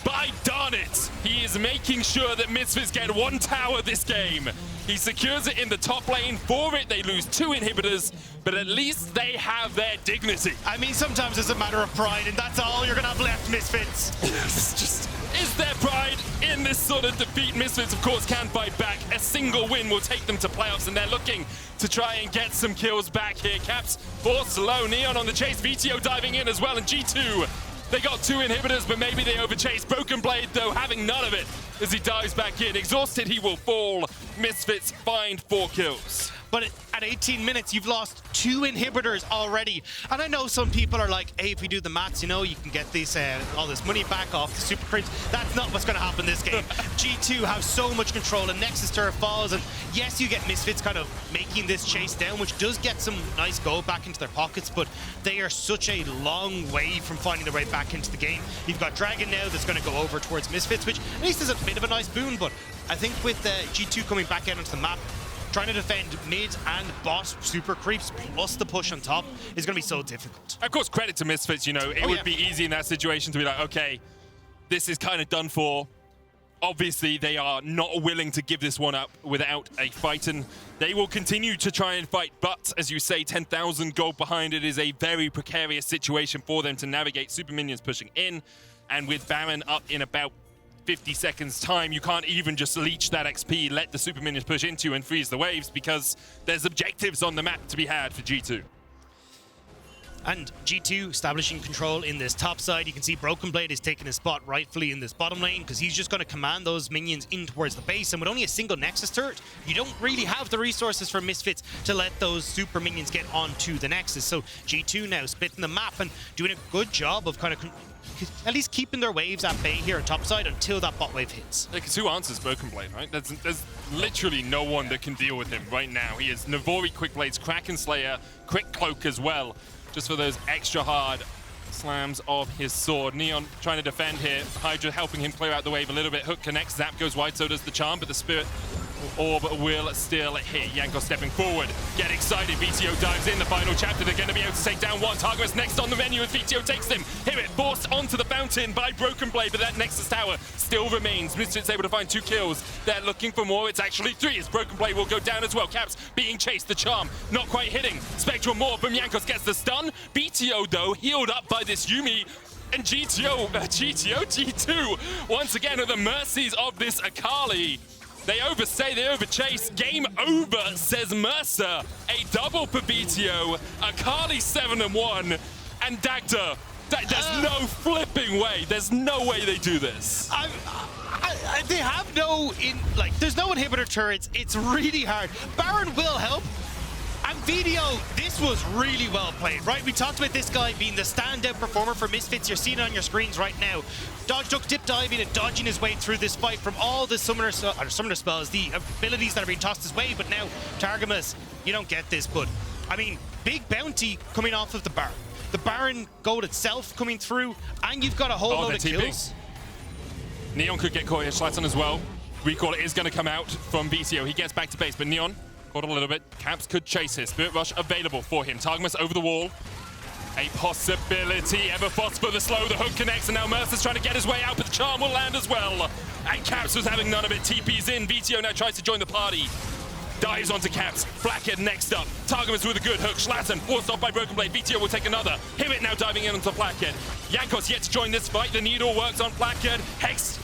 by darn it, he is making sure that Misfits get 1 tower this game. He secures it in the top lane. For it, they lose 2 inhibitors, but at least they have their dignity. I mean, sometimes it's a matter of pride, and that's all you're going to have left, Misfits. Is there pride in this sort of defeat? Misfits, of course, can fight back. A single win will take them to playoffs, and they're looking to try and get some kills back here. Caps forced low. Neon on the chase. Vetheo diving in as well, and G2 They got 2 inhibitors, but maybe they overchased. BrokenBlade, though, having none of it as he dives back in. Exhausted, he will fall. Misfits find 4 kills. But at 18 minutes, you've lost 2 inhibitors already. And I know some people are like, hey, if we do the maths, you know, you can get this all this money back off the super creeps. That's not what's going to happen this game. G2 have so much control, and Nexus turret falls. And yes, you get Misfits kind of making this chase down, which does get some nice gold back into their pockets, but they are such a long way from finding their way back into the game. You've got Dragon now that's going to go over towards Misfits, which at least is a bit of a nice boon, but I think with G2 coming back out onto the map, trying to defend mid and bot super creeps plus the push on top is going to be so difficult. Of course, credit to Misfits, you know, it would be easy in that situation to be like, okay, this is kind of done for. Obviously, they are not willing to give this one up without a fight, and they will continue to try and fight. But, as you say, 10,000 gold behind it is a very precarious situation for them to navigate. Super minions pushing in, and with Baron up in about 50 seconds time, you can't even just leech that XP, let the super minions push into you and freeze the waves, because there's objectives on the map to be had for G2. And G2 establishing control in this top side. You can see BrokenBlade is taking his spot rightfully in this bottom lane, because he's just going to command those minions in towards the base. And with only a single Nexus turret, you don't really have the resources for Misfits to let those super minions get onto the Nexus. So G2 now splitting the map and doing a good job of kind of at least keeping their waves at bay here on top side until that bot wave hits. Because who answers BrokenBlade, right? There's literally no one that can deal with him right now. He is Navori, Quick Blades, Kraken Slayer, Quick Cloak as well, just for those extra hard slams of his sword. Neon trying to defend here. Hydra helping him clear out the wave a little bit. Hook connects, Zap goes wide, so does the Charm, but the Spirit Orb will still hit. Jankos stepping forward. Get excited. Vetheo dives in the final chapter. They're going to be able to take down one. Targamas next on the menu as Vetheo takes them. HiRit forced onto the fountain by BrokenBlade, but that Nexus tower still remains. Misfits able to find 2 kills. They're looking for more. It's actually 3 as BrokenBlade will go down as well. Caps being chased. The Charm not quite hitting. Spectral Morph from Jankos gets the stun. Vetheo, though, healed up by this Yumi. And G2, once again at the mercies of this Akali. They overstay, they overchase. Game over, says Mersa. A double for Vetheo. Akali 7-1. And Dagda. There's no flipping way. There's no way they do this. They have no, there's no inhibitor turrets. It's really hard. Baron will help. And Vetheo, this was really well played, right? We talked about this guy being the standout performer for Misfits. You're seeing it on your screens right now. Dodge Duck dip diving and dodging his way through this fight from all the summoner spells, the abilities that are being tossed his way. But now, Targamas, you don't get this, but I mean, big bounty coming off of the Baron. The Baron gold itself coming through, and you've got a whole load of kills. Neon could get caught here, Shlatan as well. Recall is going to come out from Vetheo. He gets back to base, but Neon caught a little bit. Caps could chase his Spirit Rush available for him. Targamas over the wall. A possibility. Everforce for the slow. The hook connects, and now Mersa's trying to get his way out, but the Charm will land as well. And Caps was having none of it. TP's in. Vetheo now tries to join the party. Dives onto Caps. Flakked next up. Targamas with a good hook. Shlatan forced off by BrokenBlade. Vetheo will take another. HiRit now diving in onto Flakked. Jankos yet to join this fight. The needle works on Flakked. Hex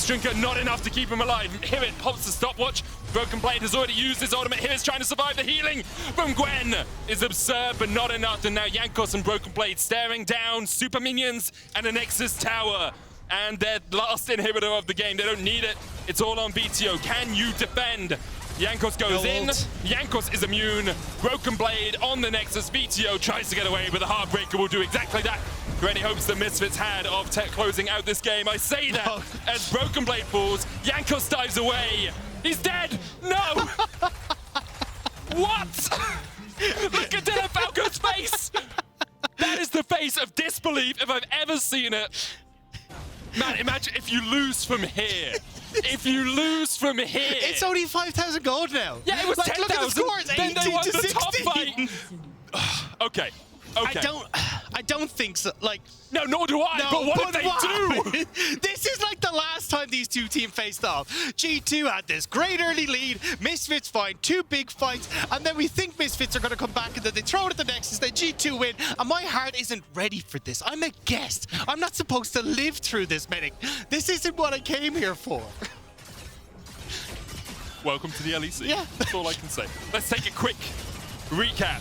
Drinker not enough to keep him alive. HiRit pops the stopwatch. BrokenBlade has already used his ultimate. HiRit's trying to survive. The healing from Gwen is absurd, but not enough. And now Jankos and BrokenBlade staring down super minions and a Nexus tower. And their last inhibitor of the game. They don't need it. It's all on Vetheo. Can you defend? Jankos goes in. Jankos is immune. BrokenBlade on the Nexus. Vetheo tries to get away, but the Heartbreaker will do exactly that. For any hopes the Misfits had of closing out this game. I say that as BrokenBlade falls. Jankos dives away. He's dead. No. What? Look at Dylan Falco's face. That is the face of disbelief if I've ever seen it. Man, imagine if you lose from here. If you lose from here. It's only 5,000 gold now. Yeah, it was 10,000. Look at the scores, then they won the top 16. fight. Okay. I don't think so. No, nor do I. But what did they do? This is like the last time these two teams faced off. G2 had this great early lead. Misfits find 2 big fights, and then we think Misfits are going to come back, and then they throw it at the Nexus. Then G2 win, and my heart isn't ready for this. I'm a guest. I'm not supposed to live through this, Medic. This isn't what I came here for. Welcome to the LEC. Yeah. That's all I can say. Let's take a quick recap,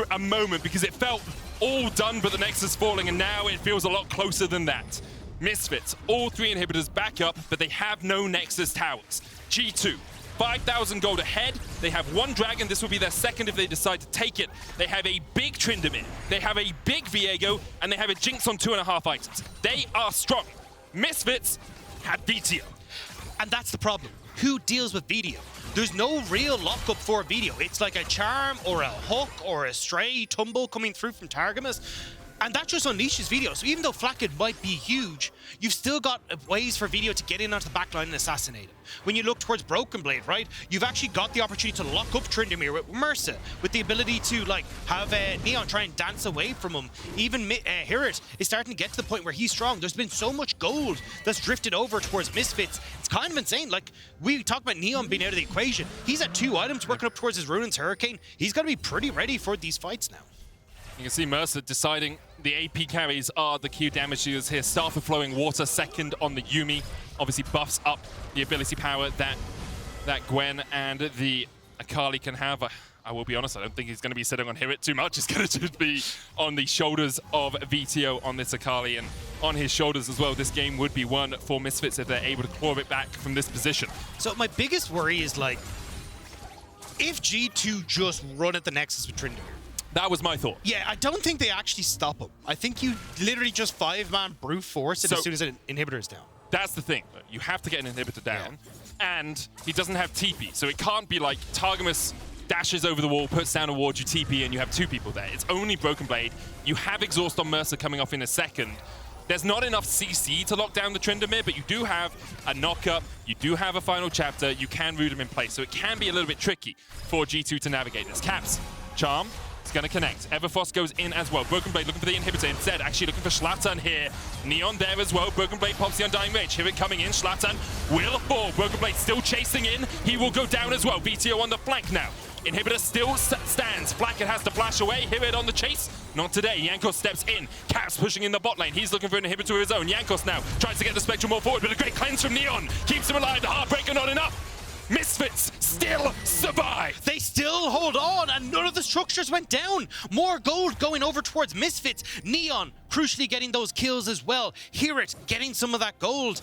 a moment, because it felt all done but the Nexus falling, and now it feels a lot closer than that. Misfits, all 3 inhibitors back up, but they have no Nexus towers. G2, 5,000 gold ahead. They have 1 dragon. This will be their second if they decide to take it. They have a big Tryndamere. They have a big Vetheo, and they have a Jinx on 2.5 items. They are strong. Misfits have Vetheo. And that's the problem. Who deals with Vetheo? There's no real lockup for Vetheo. It's like a charm or a hook or a stray tumble coming through from Targamas. And that just unleashes Vetheo. So even though Flakked might be huge, you've still got ways for Vetheo to get in onto the backline and assassinate him. When you look towards BrokenBlade, right, you've actually got the opportunity to lock up Tryndamere with Mersa, with the ability to like have Neon try and dance away from him. Even HiRit is starting to get to the point where he's strong. There's been so much gold that's drifted over towards Misfits. It's kind of insane. Like, we talk about Neon being out of the equation. He's at 2 items working up towards his Ruin's Hurricane. He's got to be pretty ready for these fights now. You can see Mersa deciding the AP carries are the key damage dealers here. Staff of Flowing Water, second on the Yuumi. Obviously buffs up the ability power that Gwen and the Akali can have. I will be honest, I don't think he's going to be sitting on HiRit too much. It's going to just be on the shoulders of Vetheo on this Akali, and on his shoulders as well. This game would be won for Misfits if they're able to claw it back from this position. So my biggest worry is, like, if G2 just run at the Nexus with Tryndamere. That was my thought. Yeah, I don't think they actually stop him. I think you literally just 5-man brute force it as soon as an inhibitor is down. That's the thing. You have to get an inhibitor down, and he doesn't have TP, so it can't be like Targamas dashes over the wall, puts down a ward, you TP, and you have 2 people there. It's only BrokenBlade. You have Exhaust on Mersa coming off in a second. There's not enough CC to lock down the Tryndamere, but you do have a knock-up, you do have a final chapter, you can root him in place, so it can be a little bit tricky for G2 to navigate this. Caps, Charm, it's going to connect. Everfrost goes in as well. BrokenBlade looking for the inhibitor instead, actually looking for Shlatan here. Neon there as well. BrokenBlade pops the Undying Rage. HiRit coming in. Shlatan will fall. BrokenBlade still chasing in. He will go down as well. Vetheo on the flank now. Inhibitor still stands. Flakked has to flash away. HiRit on the chase. Not today. Jankos steps in. Caps pushing in the bot lane. He's looking for an inhibitor of his own. Jankos now tries to get the Spectrum more forward, but a great cleanse from Neon keeps him alive. The Heartbreaker not enough. Misfits still survive. They still hold on, and none of the structures went down. More gold going over towards Misfits. Neon crucially getting those kills as well. HiRit getting some of that gold.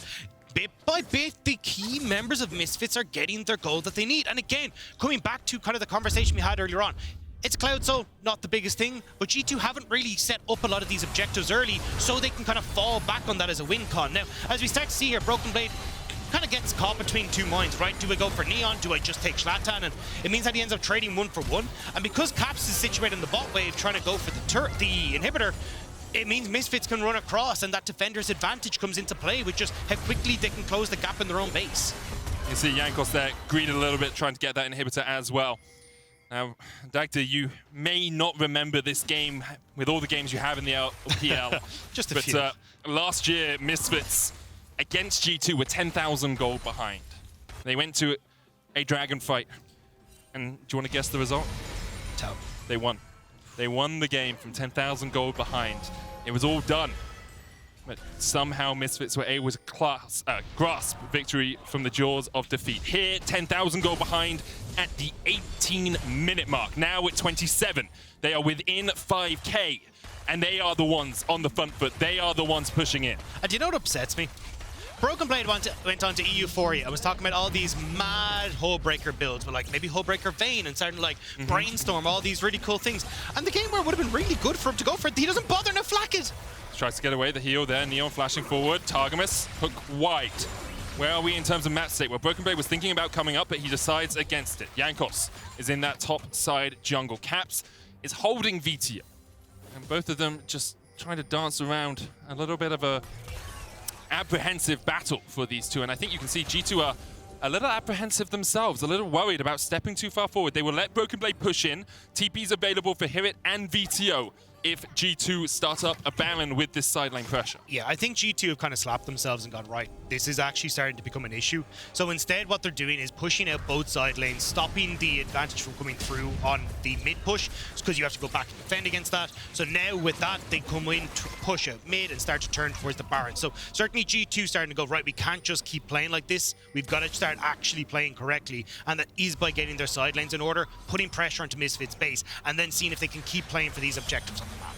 Bit by bit, the key members of Misfits are getting their gold that they need. And again, coming back to kind of the conversation we had earlier on, it's Cloud Soul, not the biggest thing, but G2 haven't really set up a lot of these objectives early, so they can kind of fall back on that as a win con. Now, as we start to see here, BrokenBlade kind of gets caught between 2 minds, right? Do I go for Neon? Do I just take Shlatan? And it means that he ends up trading 1 for 1. And because Caps is situated in the bot wave trying to go for the inhibitor, it means Misfits can run across, and that defender's advantage comes into play with just how quickly they can close the gap in their own base. You see Jankos there, greeted a little bit, trying to get that inhibitor as well. Now, Dagda, you may not remember this game with all the games you have in the LPL. Just a few. But last year, Misfits against G2 were 10,000 gold behind. They went to a dragon fight. And do you want to guess the result? Tell. They won. They won the game from 10,000 gold behind. It was all done. But somehow Misfits were able to grasp victory from the jaws of defeat. Here, 10,000 gold behind at the 18-minute mark. Now at 27. They are within 5K. And they are the ones on the front foot. They are the ones pushing in. And do you know what upsets me? BrokenBlade went on to EU4 and was talking about all these mad Hullbreaker builds with like maybe Hullbreaker Vayne and starting to like brainstorm all these really cool things. And the game where it would have been really good for him to go for it, he doesn't bother now. Flakked tries to get away, the heal there, Neon flashing forward, Targamas, hook wide. Where are we in terms of map state? Well, BrokenBlade was thinking about coming up, but he decides against it. Jankos is in that top side jungle. Caps is holding Vetheo. And both of them just trying to dance around a little bit of a apprehensive battle for these two, and I think you can see G2 are a little apprehensive themselves, a little worried about stepping too far forward. They will let BrokenBlade push in. TP's available for HiRit and Vetheo. if G2 start up a Baron with this sideline pressure. Yeah, I think G2 have kind of slapped themselves and gone, right, this is actually starting to become an issue. So instead what they're doing is pushing out both side lanes, stopping the advantage from coming through on the mid push, because you have to go back and defend against that. So now with that, they come in, push out mid and start to turn towards the Baron. So certainly G2 starting to go, right, we can't just keep playing like this. We've got to start actually playing correctly. And that is by getting their side lanes in order, putting pressure onto Misfits base, and then seeing if they can keep playing for these objectives on the map.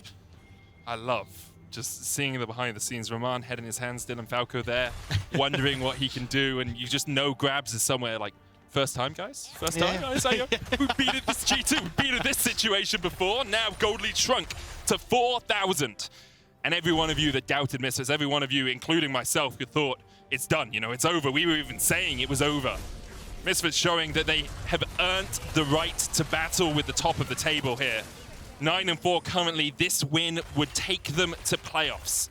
I love just seeing the behind the scenes. Roman head in his hands, Dylan Falco there, wondering what he can do, and you just know Grabs is somewhere like, first time, guys? First time? Guys? We've beaten this G2, we've beaten this situation before. Now Gold Lead shrunk to 4,000. And every one of you that doubted Misfits, every one of you, including myself, who thought, it's done, you know, it's over. We were even saying it was over. Misfits showing that they have earned the right to battle with the top of the table here. 9-4 currently. This win would take them to playoffs.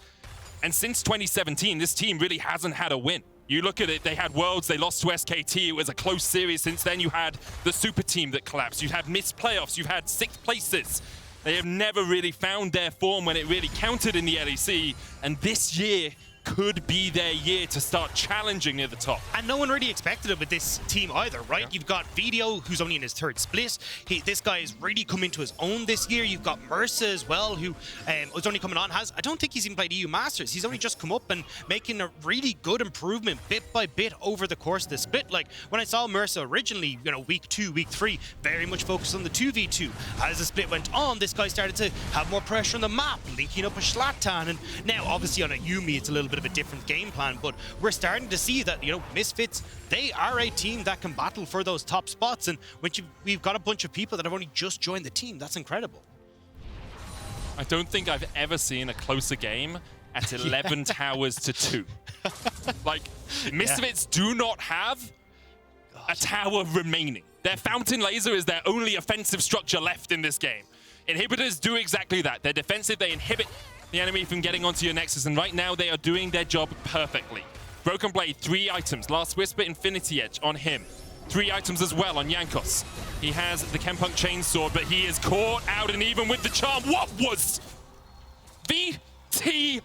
And since 2017, this team really hasn't had a win. You look at it, they had Worlds, they lost to SKT, it was a close series. Since then, you had the super team that collapsed. You had missed playoffs, you had 6th places. They have never really found their form when it really counted in the LEC. And this year could be their year to start challenging near the top. And no one really expected it with this team either, right? Yeah. You've got Vetheo, who's only in his 3rd split. This guy has really come into his own this year. You've got Mersa as well, who was only coming on. I don't think he's even played EU Masters. He's only just come up and making a really good improvement bit by bit over the course of the split. Like, when I saw Mersa originally, you know, week 2, week 3, very much focused on the 2v2. As the split went on, this guy started to have more pressure on the map, linking up with Shlatan. And now, obviously, on a Yuumi, it's a little bit of a different game plan, but we're starting to see that, you know, Misfits, they are a team that can battle for those top spots, and when we've got a bunch of people that have only just joined the team. That's incredible. I don't think I've ever seen a closer game at 11 towers to 2. Like, Misfits do not have a tower remaining. Their Fountain Laser is their only offensive structure left in this game. Inhibitors do exactly that. They're defensive, they inhibit the enemy from getting onto your Nexus, and right now they are doing their job perfectly. BrokenBlade, 3 items. Last Whisper, Infinity Edge on him. 3 items as well on Jankos. He has the Chempunk Chainsword, but he is caught out, and even with the charm, what was Vetheo?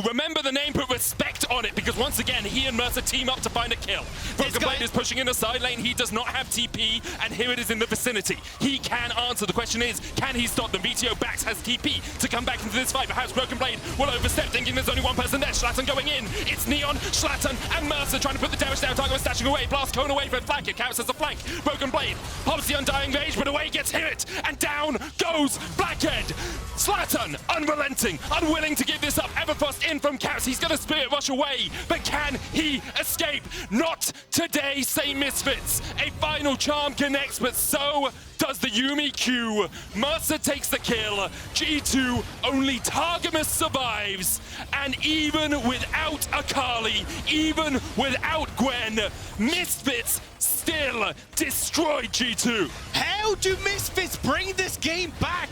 Remember the name, put respect on it, because once again, he and Mersa team up to find a kill. BrokenBlade is pushing in the side lane. He does not have TP, and HiRit is in the vicinity. He can answer. The question is, can he stop them? Vetheo backs, has TP to come back into this fight. Perhaps BrokenBlade will overstep, thinking there's only one person there. Shlatan going in. It's Neon, Shlatan, and Mersa trying to put the damage down. Targamas stashing away. Blast cone away for FLICKR. Counts as a flank. BrokenBlade pops the Undying Rage, but away gets HiRit, and down goes Flakked. Shlatan, unrelenting, unwilling to give this up. Everfrost in from Caps. He's going to Spirit Rush away, but can he escape? Not today, say Misfits. A final charm connects, but so does the Yuumi Q. Mersa takes the kill. G2, only Targamas survives. And even without Akali, even without Gwen, Misfits still destroy G2. How do Misfits bring this game back?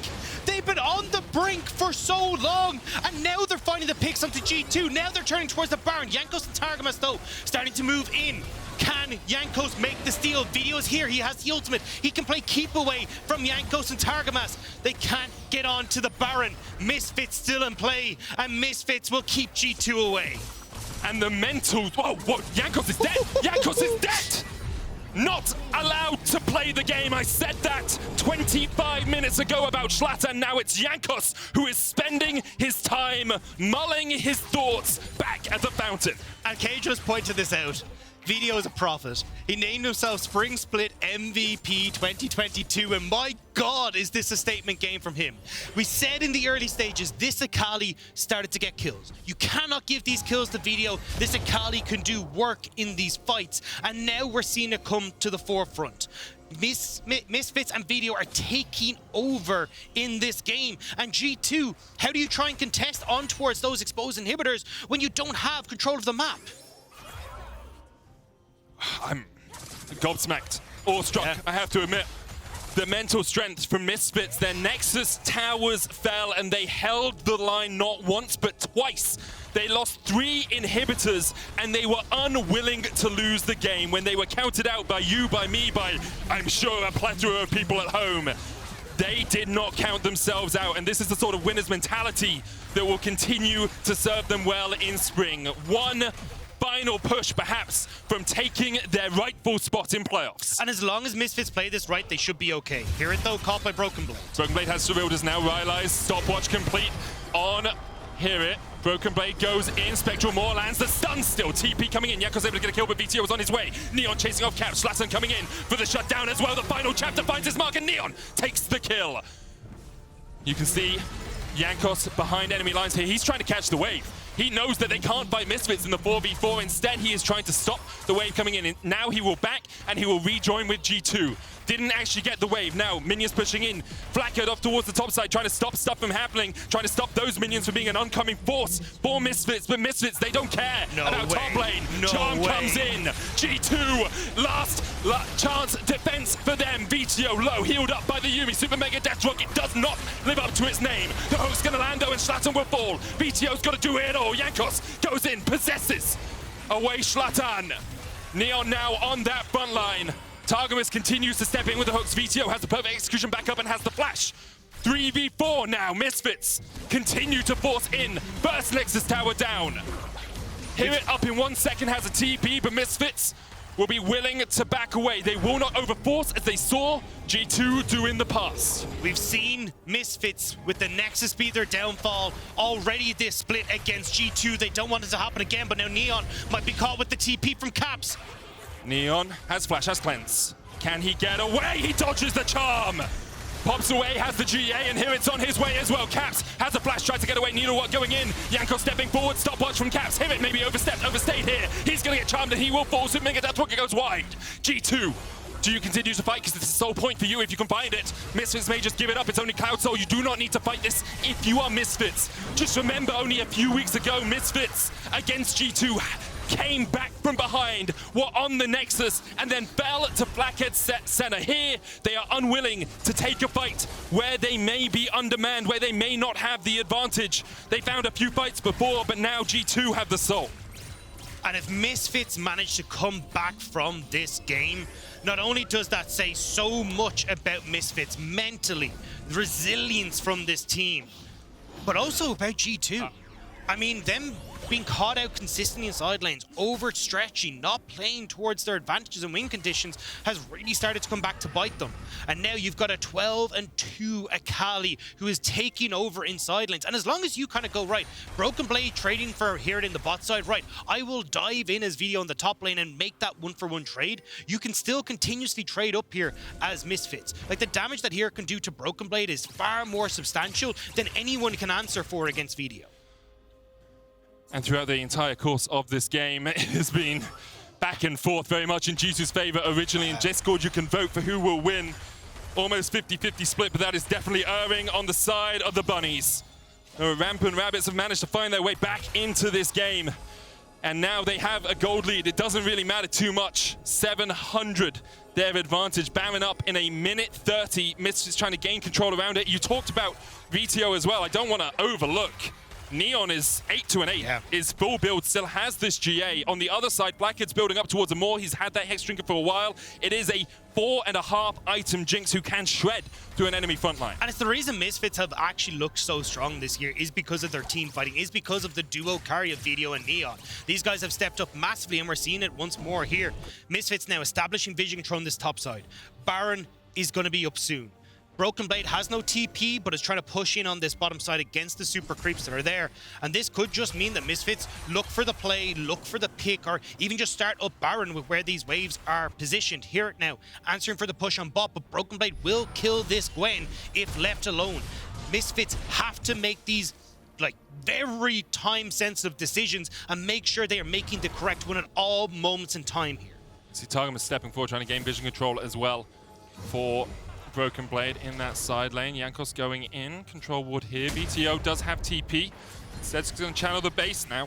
They've been on the brink for so long, and now they're finding the picks onto G2. Now they're turning towards the Baron. Jankos and Targamas, though, starting to move in. Can Jankos make the steal? Vtheo's here. He has the ultimate. He can play keep away from Jankos and Targamas. They can't get on to the Baron. Misfits still in play, and Misfits will keep G2 away. And the mentals. Whoa, Jankos is dead. Jankos is dead. Not allowed to play the game. I said that 25 minutes ago about Shlatan. Now it's Jankos who is spending his time mulling his thoughts back at the fountain. And Kay just pointed this out. Vetheo is a prophet. He named himself Spring Split MVP 2022, and my God, is this a statement game from him. We said in the early stages, this Akali started to get kills. You cannot give these kills to Vetheo. This Akali can do work in these fights, and now we're seeing it come to the forefront. Misfits and Vetheo are taking over in this game. And G2, how do you try and contest on towards those exposed inhibitors when you don't have control of the map? I'm gobsmacked, awestruck, I have to admit. The mental strength from Misfits, their Nexus towers fell and they held the line not once but twice. They lost 3 inhibitors and they were unwilling to lose the game when they were counted out by you, by me, by, I'm sure, a plethora of people at home. they did not count themselves out, and this is the sort of winner's mentality that will continue to serve them well in Spring. One final push, perhaps, from taking their rightful spot in playoffs. And as long as Misfits play this right, they should be okay. HiRit, though, caught by BrokenBlade. BrokenBlade has surveilled us now. Realize stopwatch complete on HiRit. BrokenBlade goes in. Spectral Maw lands the stun still. TP coming in. Jankos able to get a kill, but Vetheo was on his way. Neon chasing off Caps. Shlatan coming in for the shutdown as well. The final chapter finds his mark, and Neon takes the kill. You can see Jankos behind enemy lines here. He's trying to catch the wave. He knows that they can't fight Misfits in the 4v4. Instead, he is trying to stop the wave coming in. Now he will back, and he will rejoin with G2. Didn't actually get the wave. Now, minions pushing in. Flakked off towards the top side, trying to stop stuff from happening, trying to stop those minions from being an oncoming force for Misfits. But Misfits, they don't care about top lane. Charm comes in. G2, last chance defense for them. Vetheo low, healed up by the Yuumi. Super Mega Death Rocket does not live up to its name. The hook's gonna land though, and Shlatan will fall. Vetheo's gotta do it all. Jankos goes in, possesses away Shlatan. Neon now on that front line. Targamas continues to step in with the hooks. Vetheo has the perfect execution back up and has the flash. 3v4 now. Misfits continue to force in. First Nexus tower down. HiRit up in 1 second, has a TP, but Misfits will be willing to back away. They will not overforce as they saw G2 do in the past. We've seen Misfits with the Nexus be their downfall. Already this split against G2. They don't want it to happen again, but now Neon might be caught with the TP from Caps. Neon has flash, has cleanse. Can he get away? He dodges the charm. Pops away, has the GA, and HiRit's on his way as well. Caps has a flash, tries to get away. Needlewatt going in. Jankos stepping forward. Stopwatch from Caps. HiRit maybe overstayed here. He's going to get charmed, and he will fall. So Mega Death Rocket goes wide. G2. Do you continue to fight? Because it's the sole point for you if you can find it. Misfits may just give it up. It's only Cloud Soul. You do not need to fight this if you are Misfits. Just remember, only a few weeks ago, Misfits against G2 came back from behind, were on the Nexus, and then fell to Flakked center. Here, they are unwilling to take a fight where they may be undermanned, where they may not have the advantage. They found a few fights before, but now G2 have the soul. And if Misfits manage to come back from this game, not only does that say so much about Misfits mentally, the resilience from this team, but also about G2. I mean, them being caught out consistently in side lanes, overstretching, not playing towards their advantages and win conditions has really started to come back to bite them. And now you've got a 12-2 Akali who is taking over in side lanes. And as long as you kind of go, right, BrokenBlade trading for HiRit in the bot side, right, I will dive in as Vetheo on the top lane and make that one-for-one trade. You can still continuously trade up here as Misfits. Like, the damage that HiRit can do to BrokenBlade is far more substantial than anyone can answer for against Vetheo. And throughout the entire course of this game, it has been back and forth very much in G2's favor. Originally in Discord, you can vote for who will win. Almost 50-50 split, but that is definitely erring on the side of the bunnies. The Rampant Rabbits have managed to find their way back into this game. And now they have a gold lead. It doesn't really matter too much. 700 their advantage. Baron up in 1:30. Misfits trying to gain control around it. You talked about Vetheo as well. I don't want to overlook. Neon is 8-8. His full build still has this GA. On the other side, Flakked's building up towards a Maw. He's had that Hex Drinker for a while. It is a 4.5 item Jinx who can shred through an enemy front line. And it's the reason Misfits have actually looked so strong this year is because of their team fighting, is because of the duo carry of Vetheo and Neon. These guys have stepped up massively, and we're seeing it once more here. Misfits now establishing vision control on this top side. Baron is going to be up soon. BrokenBlade has no TP, but is trying to push in on this bottom side against the super creeps that are there. And this could just mean that Misfits look for the play, look for the pick, or even just start up Baron with where these waves are positioned. HiRit now, answering for the push on bot, but BrokenBlade will kill this Gwen if left alone. Misfits have to make these like very time-sensitive decisions and make sure they are making the correct one at all moments in time here. See Targamas stepping forward, trying to gain vision control as well for BrokenBlade in that side lane. Jankos going in, control ward here. Vetheo does have TP. Instead, he's going to channel the base now.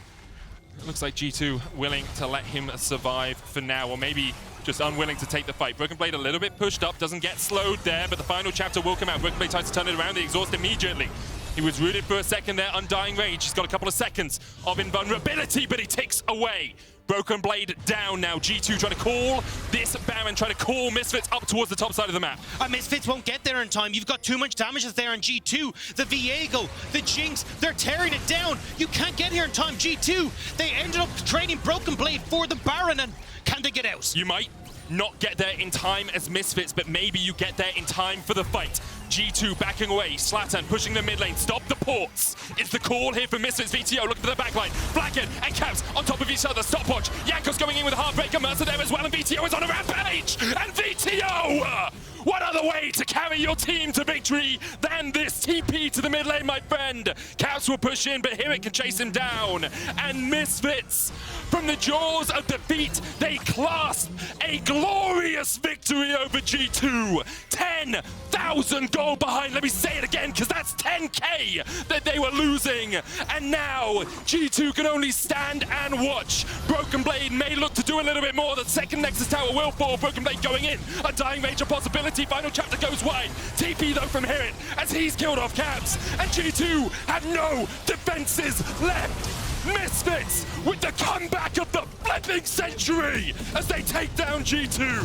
It looks like G2 willing to let him survive for now, or maybe just unwilling to take the fight. BrokenBlade a little bit pushed up, doesn't get slowed there, but the final chapter will come out. BrokenBlade tries to turn it around, they exhaust immediately. He was rooted for a second there, Undying Rage. He's got a couple of seconds of invulnerability, but he ticks away. BrokenBlade down now. G2 trying to call this Baron, trying to call Misfits up towards the top side of the map. Misfits won't get there in time. You've got too much damage there on G2. The Vetheo, the Jinx, they're tearing it down. You can't get here in time. G2, they ended up trading BrokenBlade for the Baron, and can they get out? You might not get there in time as Misfits, but maybe you get there in time for the fight. G2 backing away, Shlatan pushing the mid lane, stop the ports. It's the call here for Misfits. Vetheo looking for the backline. Flakked and Caps on top of each other, stopwatch. Jankos going in with a Heartbreaker, Mersa there as well, and Vetheo is on a rampage! And Vetheo! What other way to carry your team to victory than this TP to the mid lane, my friend? Caps will push in, but HiRit can chase him down. And Misfits, from the jaws of defeat, they clasp a glorious victory over G2. 10,000 gold behind. Let me say it again, because that's 10K that they were losing. And now G2 can only stand and watch. BrokenBlade may look to do a little bit more. The second Nexus Tower will fall. BrokenBlade going in. A dying rage, a possibility. Final chapter goes wide. TP though from HiRit as he's killed off Caps. And G2 have no defenses left. Misfits with the comeback of the flipping century as they take down G2.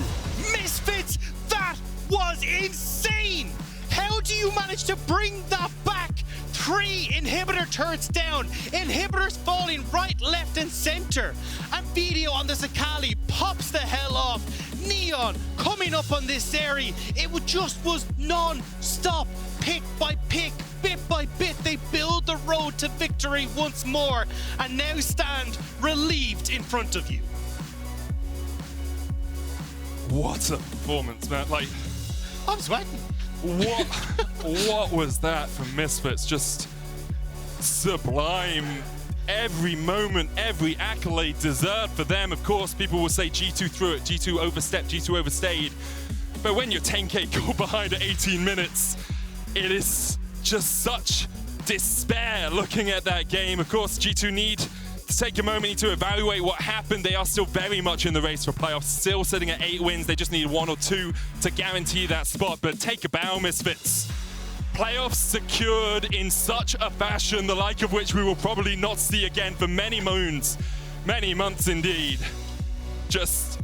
Misfits, that was insane! How do you manage to bring that back? 3 inhibitor turrets down, inhibitors falling right, left, and center. And Vetheo on the Sakali pops the hell off. Neon coming up on this Zeri. It just was non-stop, pick by pick, bit by bit. They build the road to victory once more, and now stand relieved in front of you. What a performance, man! Like, I'm sweating. What was that from Misfits? Just sublime. Every moment, every accolade deserved for them. Of course, people will say G2 threw it, G2 overstepped, G2 overstayed. But when you're 10K goal behind at 18 minutes, it is just such despair looking at that game. Of course, G2 need to take a moment to evaluate what happened. They are still very much in the race for playoffs, still sitting at 8 wins. They just need 1 or 2 to guarantee that spot. But take a bow, Misfits. Playoffs secured in such a fashion, the like of which we will probably not see again for many moons, many months indeed. Just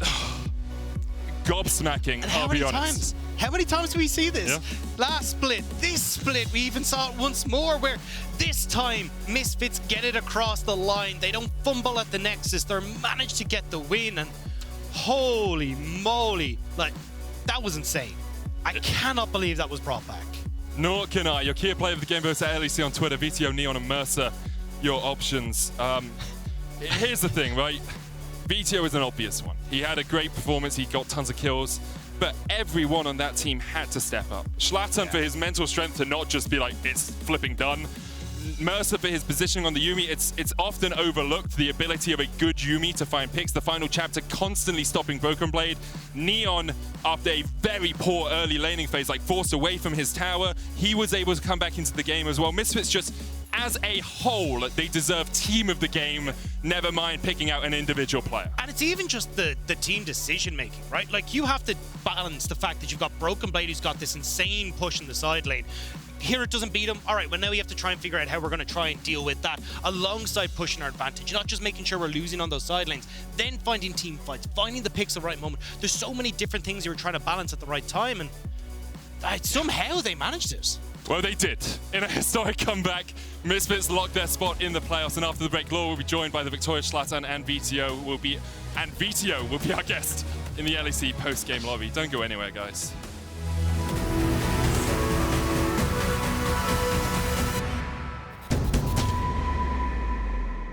gobsmacking, I'll be honest. How many times do we see this? Yeah. Last split, this split, we even saw it once more where this time Misfits get it across the line. They don't fumble at the Nexus. They're managed to get the win, and holy moly, like, that was insane. I cannot believe that was brought back. Nor can I. Your key player of the game versus LEC on Twitter, Vetheo, Neon, and Mersa, your options. Here's the thing, right? Vetheo is an obvious one. He had a great performance. He got tons of kills. But everyone on that team had to step up. Shlatan for his mental strength to not just be like, it's flipping done. Mersa for his positioning on the Yuumi. It's often overlooked, the ability of a good Yuumi to find picks. The final chapter constantly stopping BrokenBlade. Neon, after a very poor early laning phase, like forced away from his tower, he was able to come back into the game as well. Misfits just, as a whole, they deserve team of the game, never mind picking out an individual player. And it's even just the team decision making, right? Like, you have to balance the fact that you've got BrokenBlade who's got this insane push in the side lane. HiRit doesn't beat him. All right, well, now we have to try and figure out how we're going to try and deal with that alongside pushing our advantage, not just making sure we're losing on those side lanes, then finding team fights, finding the picks at the right moment. There's so many different things you're trying to balance at the right time, and somehow they managed it. Well, they did. In a historic comeback, Misfits locked their spot in the playoffs, and after the break, Law will be joined by the victorious Shlatan, and Vetheo will be our guest in the LEC post-game lobby. Don't go anywhere, guys.